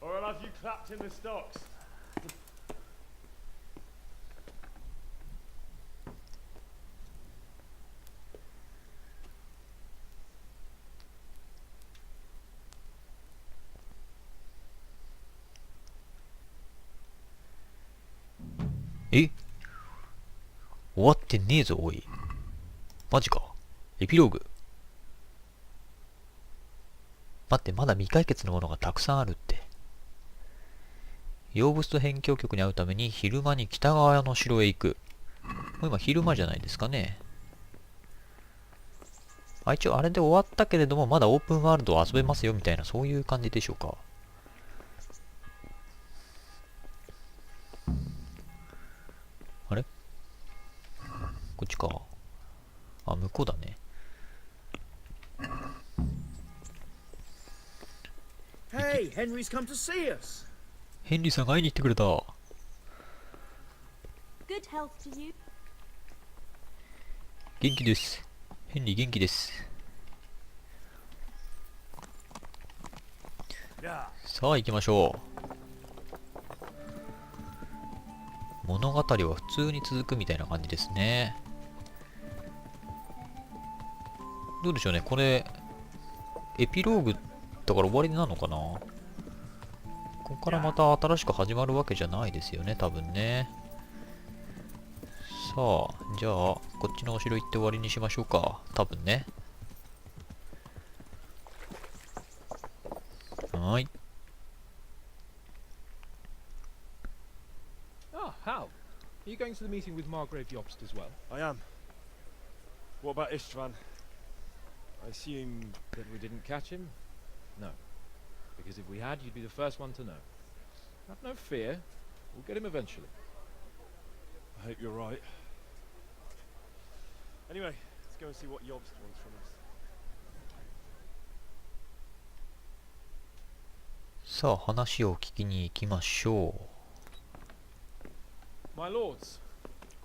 Or I'll have you clapped in the stocks.え、終わってねえぞ、おい。マジか。エピローグ。待って、まだ未解決のものがたくさんあるって。ヨーブスト辺境局に会うために昼間に北側の城へ行く。もう今昼間じゃないですかね。あ、一応あれで終わったけれども、まだオープンワールドを遊べますよみたいな、そういう感じでしょうか。あれ？こっちか。あ、向こうだね。Hey, Henry's come to see us. ヘンリーさんが会いに行ってくれた。Good health to you. 元気です。ヘンリー元気です。さあ行きましょう。物語は普通に続くみたいな感じですね。どうでしょうね、これエピローグだから終わりなのかな。ここからまた新しく始まるわけじゃないですよね、多分ね。さあ、じゃあこっちのお城行って終わりにしましょうか、多分ね。はい。Ah, how? Are you going to the meeting with Margrave Jobst as well? I am. What about Istvan? I assume that we didn't catch him? No. Because if we had, you'd be the first one to know. Have no fear. We'll get him eventually. I hope you're right. Anyway, let's go and see what Jobst wants from us. さあ、話を聞きに行きましょう。My lords,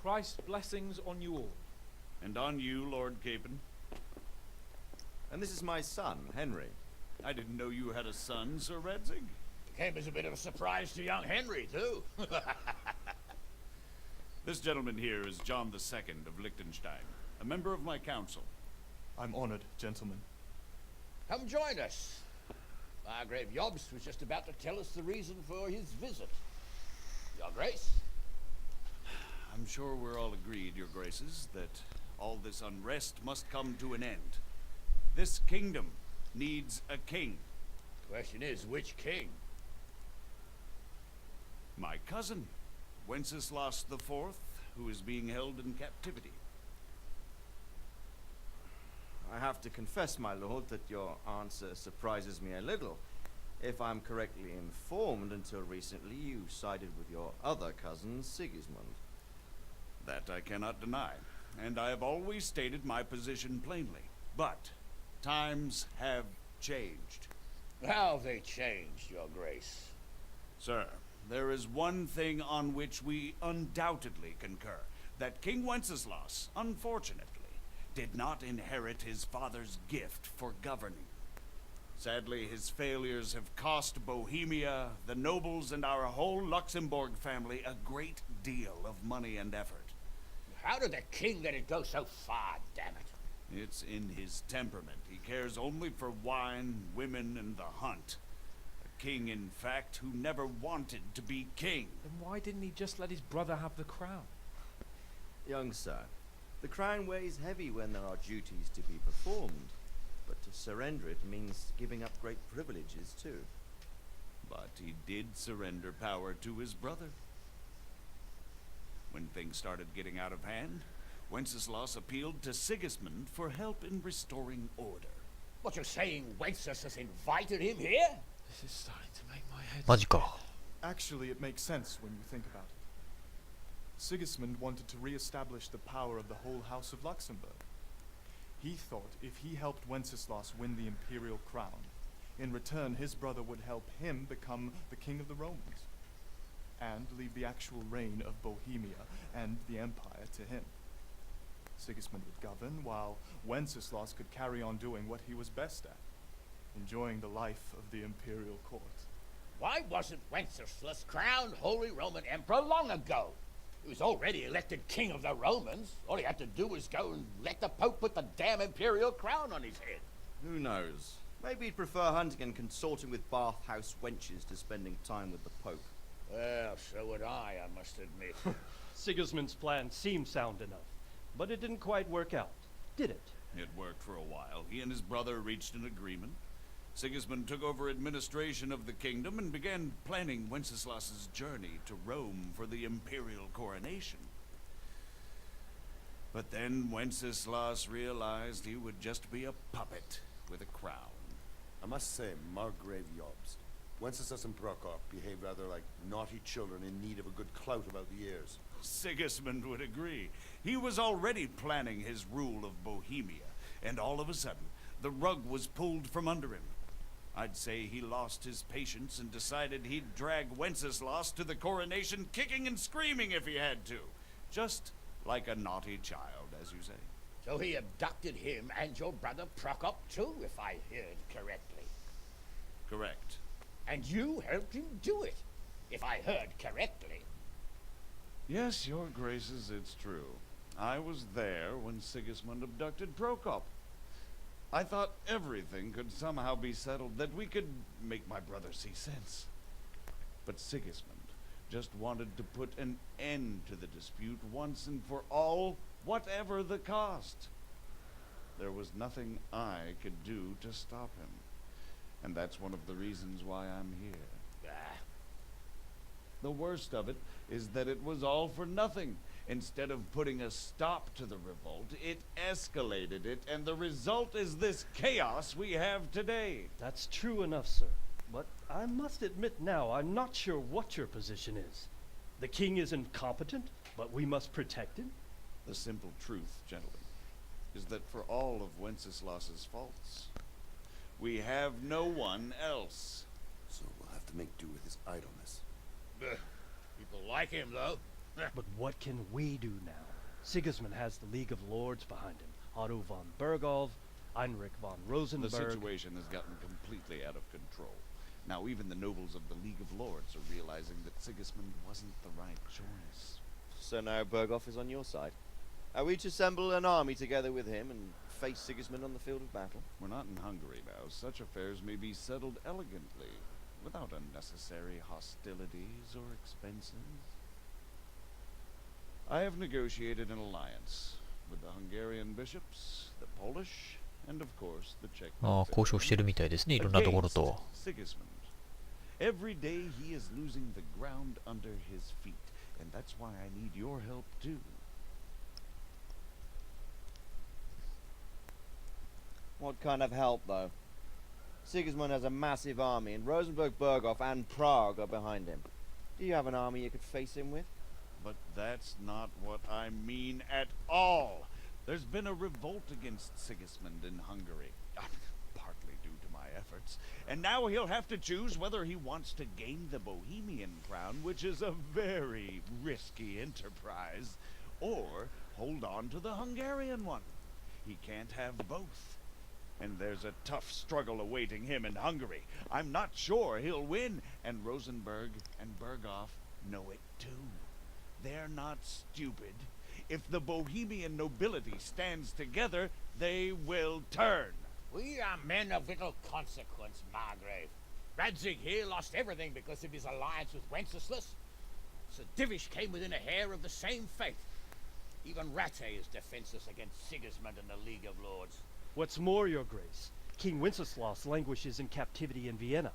Christ's blessings on you all. And on you, Lord Capon. And this is my son, Henry. I didn't know you had a son, Sir Redzig. Came as a bit of a surprise to young Henry, too. This gentleman here is John II of Liechtenstein, a member of my council. I'm honored, gentlemen. Come join us. Margrave Jobst was just about to tell us the reason for his visit. Your Grace? I'm sure we're all agreed, Your Graces, that all this unrest must come to an end. This kingdom needs a king. Question is, which king? My cousin, Wenceslas IV, who is being held in captivity. I have to confess, my lord, that your answer surprises me a little. If I'm correctly informed, until recently you sided with your other cousin, Sigismund. That I cannot deny, and I have always stated my position plainly. But times have changed. How have they changed, Your Grace? Sir, there is one thing on which we undoubtedly concur. That King Wenceslas, unfortunately, did not inherit his father's gift for governing. Sadly, his failures have cost Bohemia, the nobles, and our whole Luxembourg family a great deal of money and effort. How did the king let it go so far, damn it? It's in his temperament. He cares only for wine, women, and the hunt. A king, in fact, who never wanted to be king. Then why didn't he just let his brother have the crown? Young sir, the crown weighs heavy when there are duties to be performed, but to surrender it means giving up great privileges too. But he did surrender power to his brother. When things started getting out of hand, Wenceslas appealed to Sigismund for help in restoring order. What, you're saying Wenceslas invited him here? This is starting to make my headマジか。 Actually, it makes sense when you think about it. Sigismund wanted to re-establish the power of the whole House of Luxembourg. He thought if he helped Wenceslas win the imperial crown, in return his brother would help him become the king of the Romans, and leave the actual reign of Bohemia and the empire to him. Sigismund would govern, while Wenceslas could carry on doing what he was best at, enjoying the life of the imperial court. Why wasn't Wenceslas crowned Holy Roman Emperor long ago? He was already elected king of the Romans. All he had to do was go and let the Pope put the damn imperial crown on his head. Who knows? Maybe he'd prefer hunting and consorting with bathhouse wenches to spending time with the Pope. Well, so would I must admit. Sigismund's plan seemed sound enough, but it didn't quite work out, did it? It worked for a while. He and his brother reached an agreement. Sigismund took over administration of the kingdom and began planning Wenceslas's journey to Rome for the imperial coronation. But then Wenceslas realized he would just be a puppet with a crown. I must say, Margrave Jobst, Wenceslas and Prokop behave rather like naughty children in need of a good clout about the ears. Sigismund would agree. He was already planning his rule of Bohemia, and all of a sudden, the rug was pulled from under him. I'd say he lost his patience and decided he'd drag Wenceslas to the coronation kicking and screaming if he had to. Just like a naughty child, as you say. So he abducted him and your brother Prokop too, if I heard correctly. Correct. And you helped him do it, if I heard correctly. Yes, your graces, it's true. I was there when Sigismund abducted Prokop. I thought everything could somehow be settled, that we could make my brother see sense. But Sigismund just wanted to put an end to the dispute once and for all, whatever the cost. There was nothing I could do to stop him. And that's one of the reasons why I'm here. The worst of it is that it was all for nothing. Instead of putting a stop to the revolt, it escalated it, and the result is this chaos we have today. That's true enough, sir. But I must admit now, I'm not sure what your position is. The king is incompetent, but we must protect him? The simple truth, gentlemen, is that for all of Wenceslas's faults, we have no one else. So we'll have to make do with his idleness. People like him, though. But what can we do now? Sigismund has the League of Lords behind him. Otto von Bergholf, Heinrich von Rosenberg. The situation has gotten completely out of control. Now even the nobles of the League of Lords are realizing that Sigismund wasn't the right choice. So now Bergholf is on your side. Are we to assemble an army together with him and face Sigismund on the field of battle? We're not in Hungary now. Such affairs may be settled elegantly, without unnecessary hostilities or expenses. I have negotiated an alliance with the Hungarian bishops, the Polish, and of course the Czech. ああ、交渉してるみたいですね、いろんなところと。Sigismund. Every day he is losing the ground under his feet, and that's why I need your help too. What kind of help, though? Sigismund has a massive army, and Rosenberg, Berghof, and Prague are behind him. Do you have an army you could face him with? But that's not what I mean at all. There's been a revolt against Sigismund in Hungary, partly due to my efforts, and now he'll have to choose whether he wants to gain the Bohemian crown, which is a very risky enterprise, or hold on to the Hungarian one. He can't have both. And there's a tough struggle awaiting him in Hungary. I'm not sure he'll win, and Rosenberg and Berghof know it too. They're not stupid. If the Bohemian nobility stands together, they will turn. We are men of little consequence, Margrave. Radzig here lost everything because of his alliance with Wenceslas. Sir Divish came within a hair of the same fate. Even Rattay is defenseless against Sigismund and the League of Lords. What's more, your grace, King Wenceslas languishes in captivity in Vienna.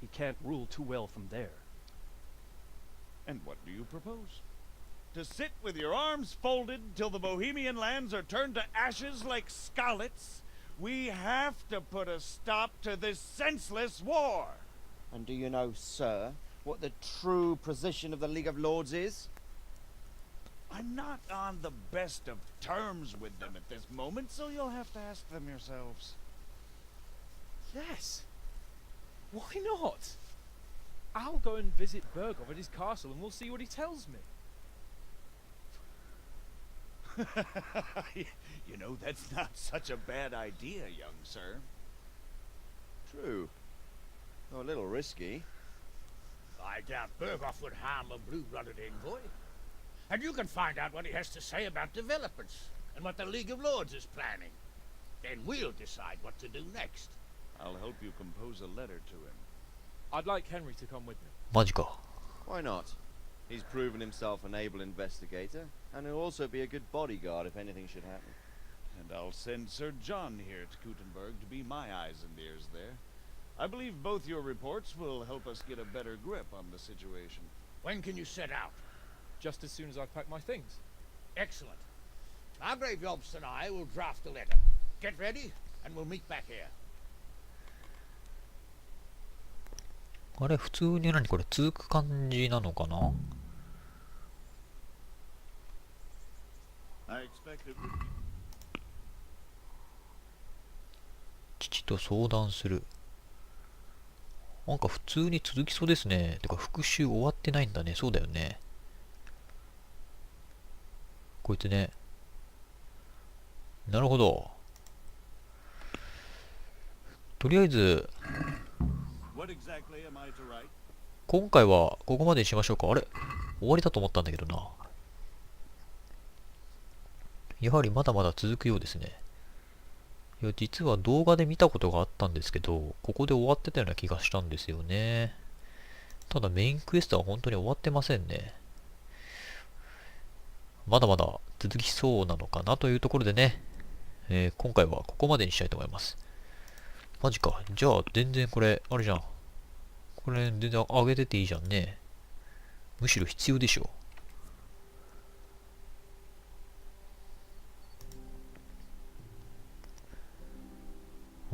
He can't rule too well from there. And what do you propose? To sit with your arms folded till the Bohemian lands are turned to ashes like Skalitz? We have to put a stop to this senseless war. And do you know, sir, what the true position of the League of Lords is? I'm not on the best of terms with them at this moment, so you'll have to ask them yourselves. Yes. Why not? I'll go and visit Berghof at his castle and we'll see what he tells me. You know, that's not such a bad idea, young sir. True. Though a little risky. I doubt Berghof would harm a blue-blooded envoy. And you can find out what he has to say about developments and what the League of Lords is planning. Then we'll decide what to do next. I'll help you compose a letter to him. I'd like Henry to come with me. マジか。 Why not? He's proven himself an able investigator, and he'll also be a good bodyguard if anything should happen. And I'll send Sir John here to Kuttenberg to be my eyes and ears there. I believe both your reports will help us get a better grip on the situation. When can you set out? Just as soon as I pack my things. Excellent. Margrave Jobst and I will draft the letter. Get ready, and we'll meet back here. あれ、普通に何これ続く感じなのかな？ I expect it. 父と相談する。なんか普通に続きそうですね。てか復習終わってないんだね。そうだよね。こいつね。なるほど。とりあえず、今回はここまでにしましょうか。あれ終わりだと思ったんだけどな。やはりまだまだ続くようですね。いや、実は動画で見たことがあったんですけど、ここで終わってたような気がしたんですよね。ただメインクエストは本当に終わってませんね。まだまだ続きそうなのかなというところでね、今回はここまでにしたいと思います。マジか。じゃあ全然これ、あれじゃん。これ全然上げてていいじゃんね。むしろ必要でしょ。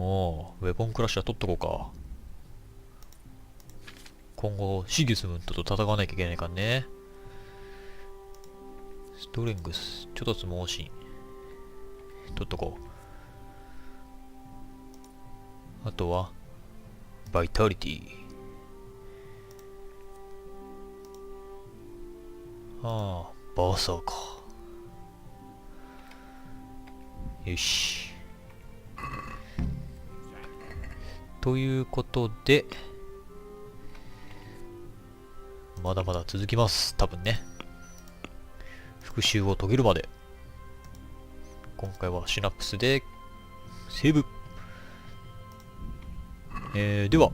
おー、ウェポンクラッシャー取っとこうか。今後、シギスムントと戦わなきゃいけないからね。ストレングス、ちょっと猛進。取っとこう。あとは、バイタリティ。ああ、バーサーか。よし。ということで、まだまだ続きます。多分ね。復讐を遂げるまで。今回はシナプスでセーブ。では、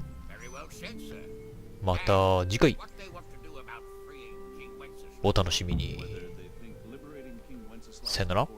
また次回、お楽しみに。さよなら。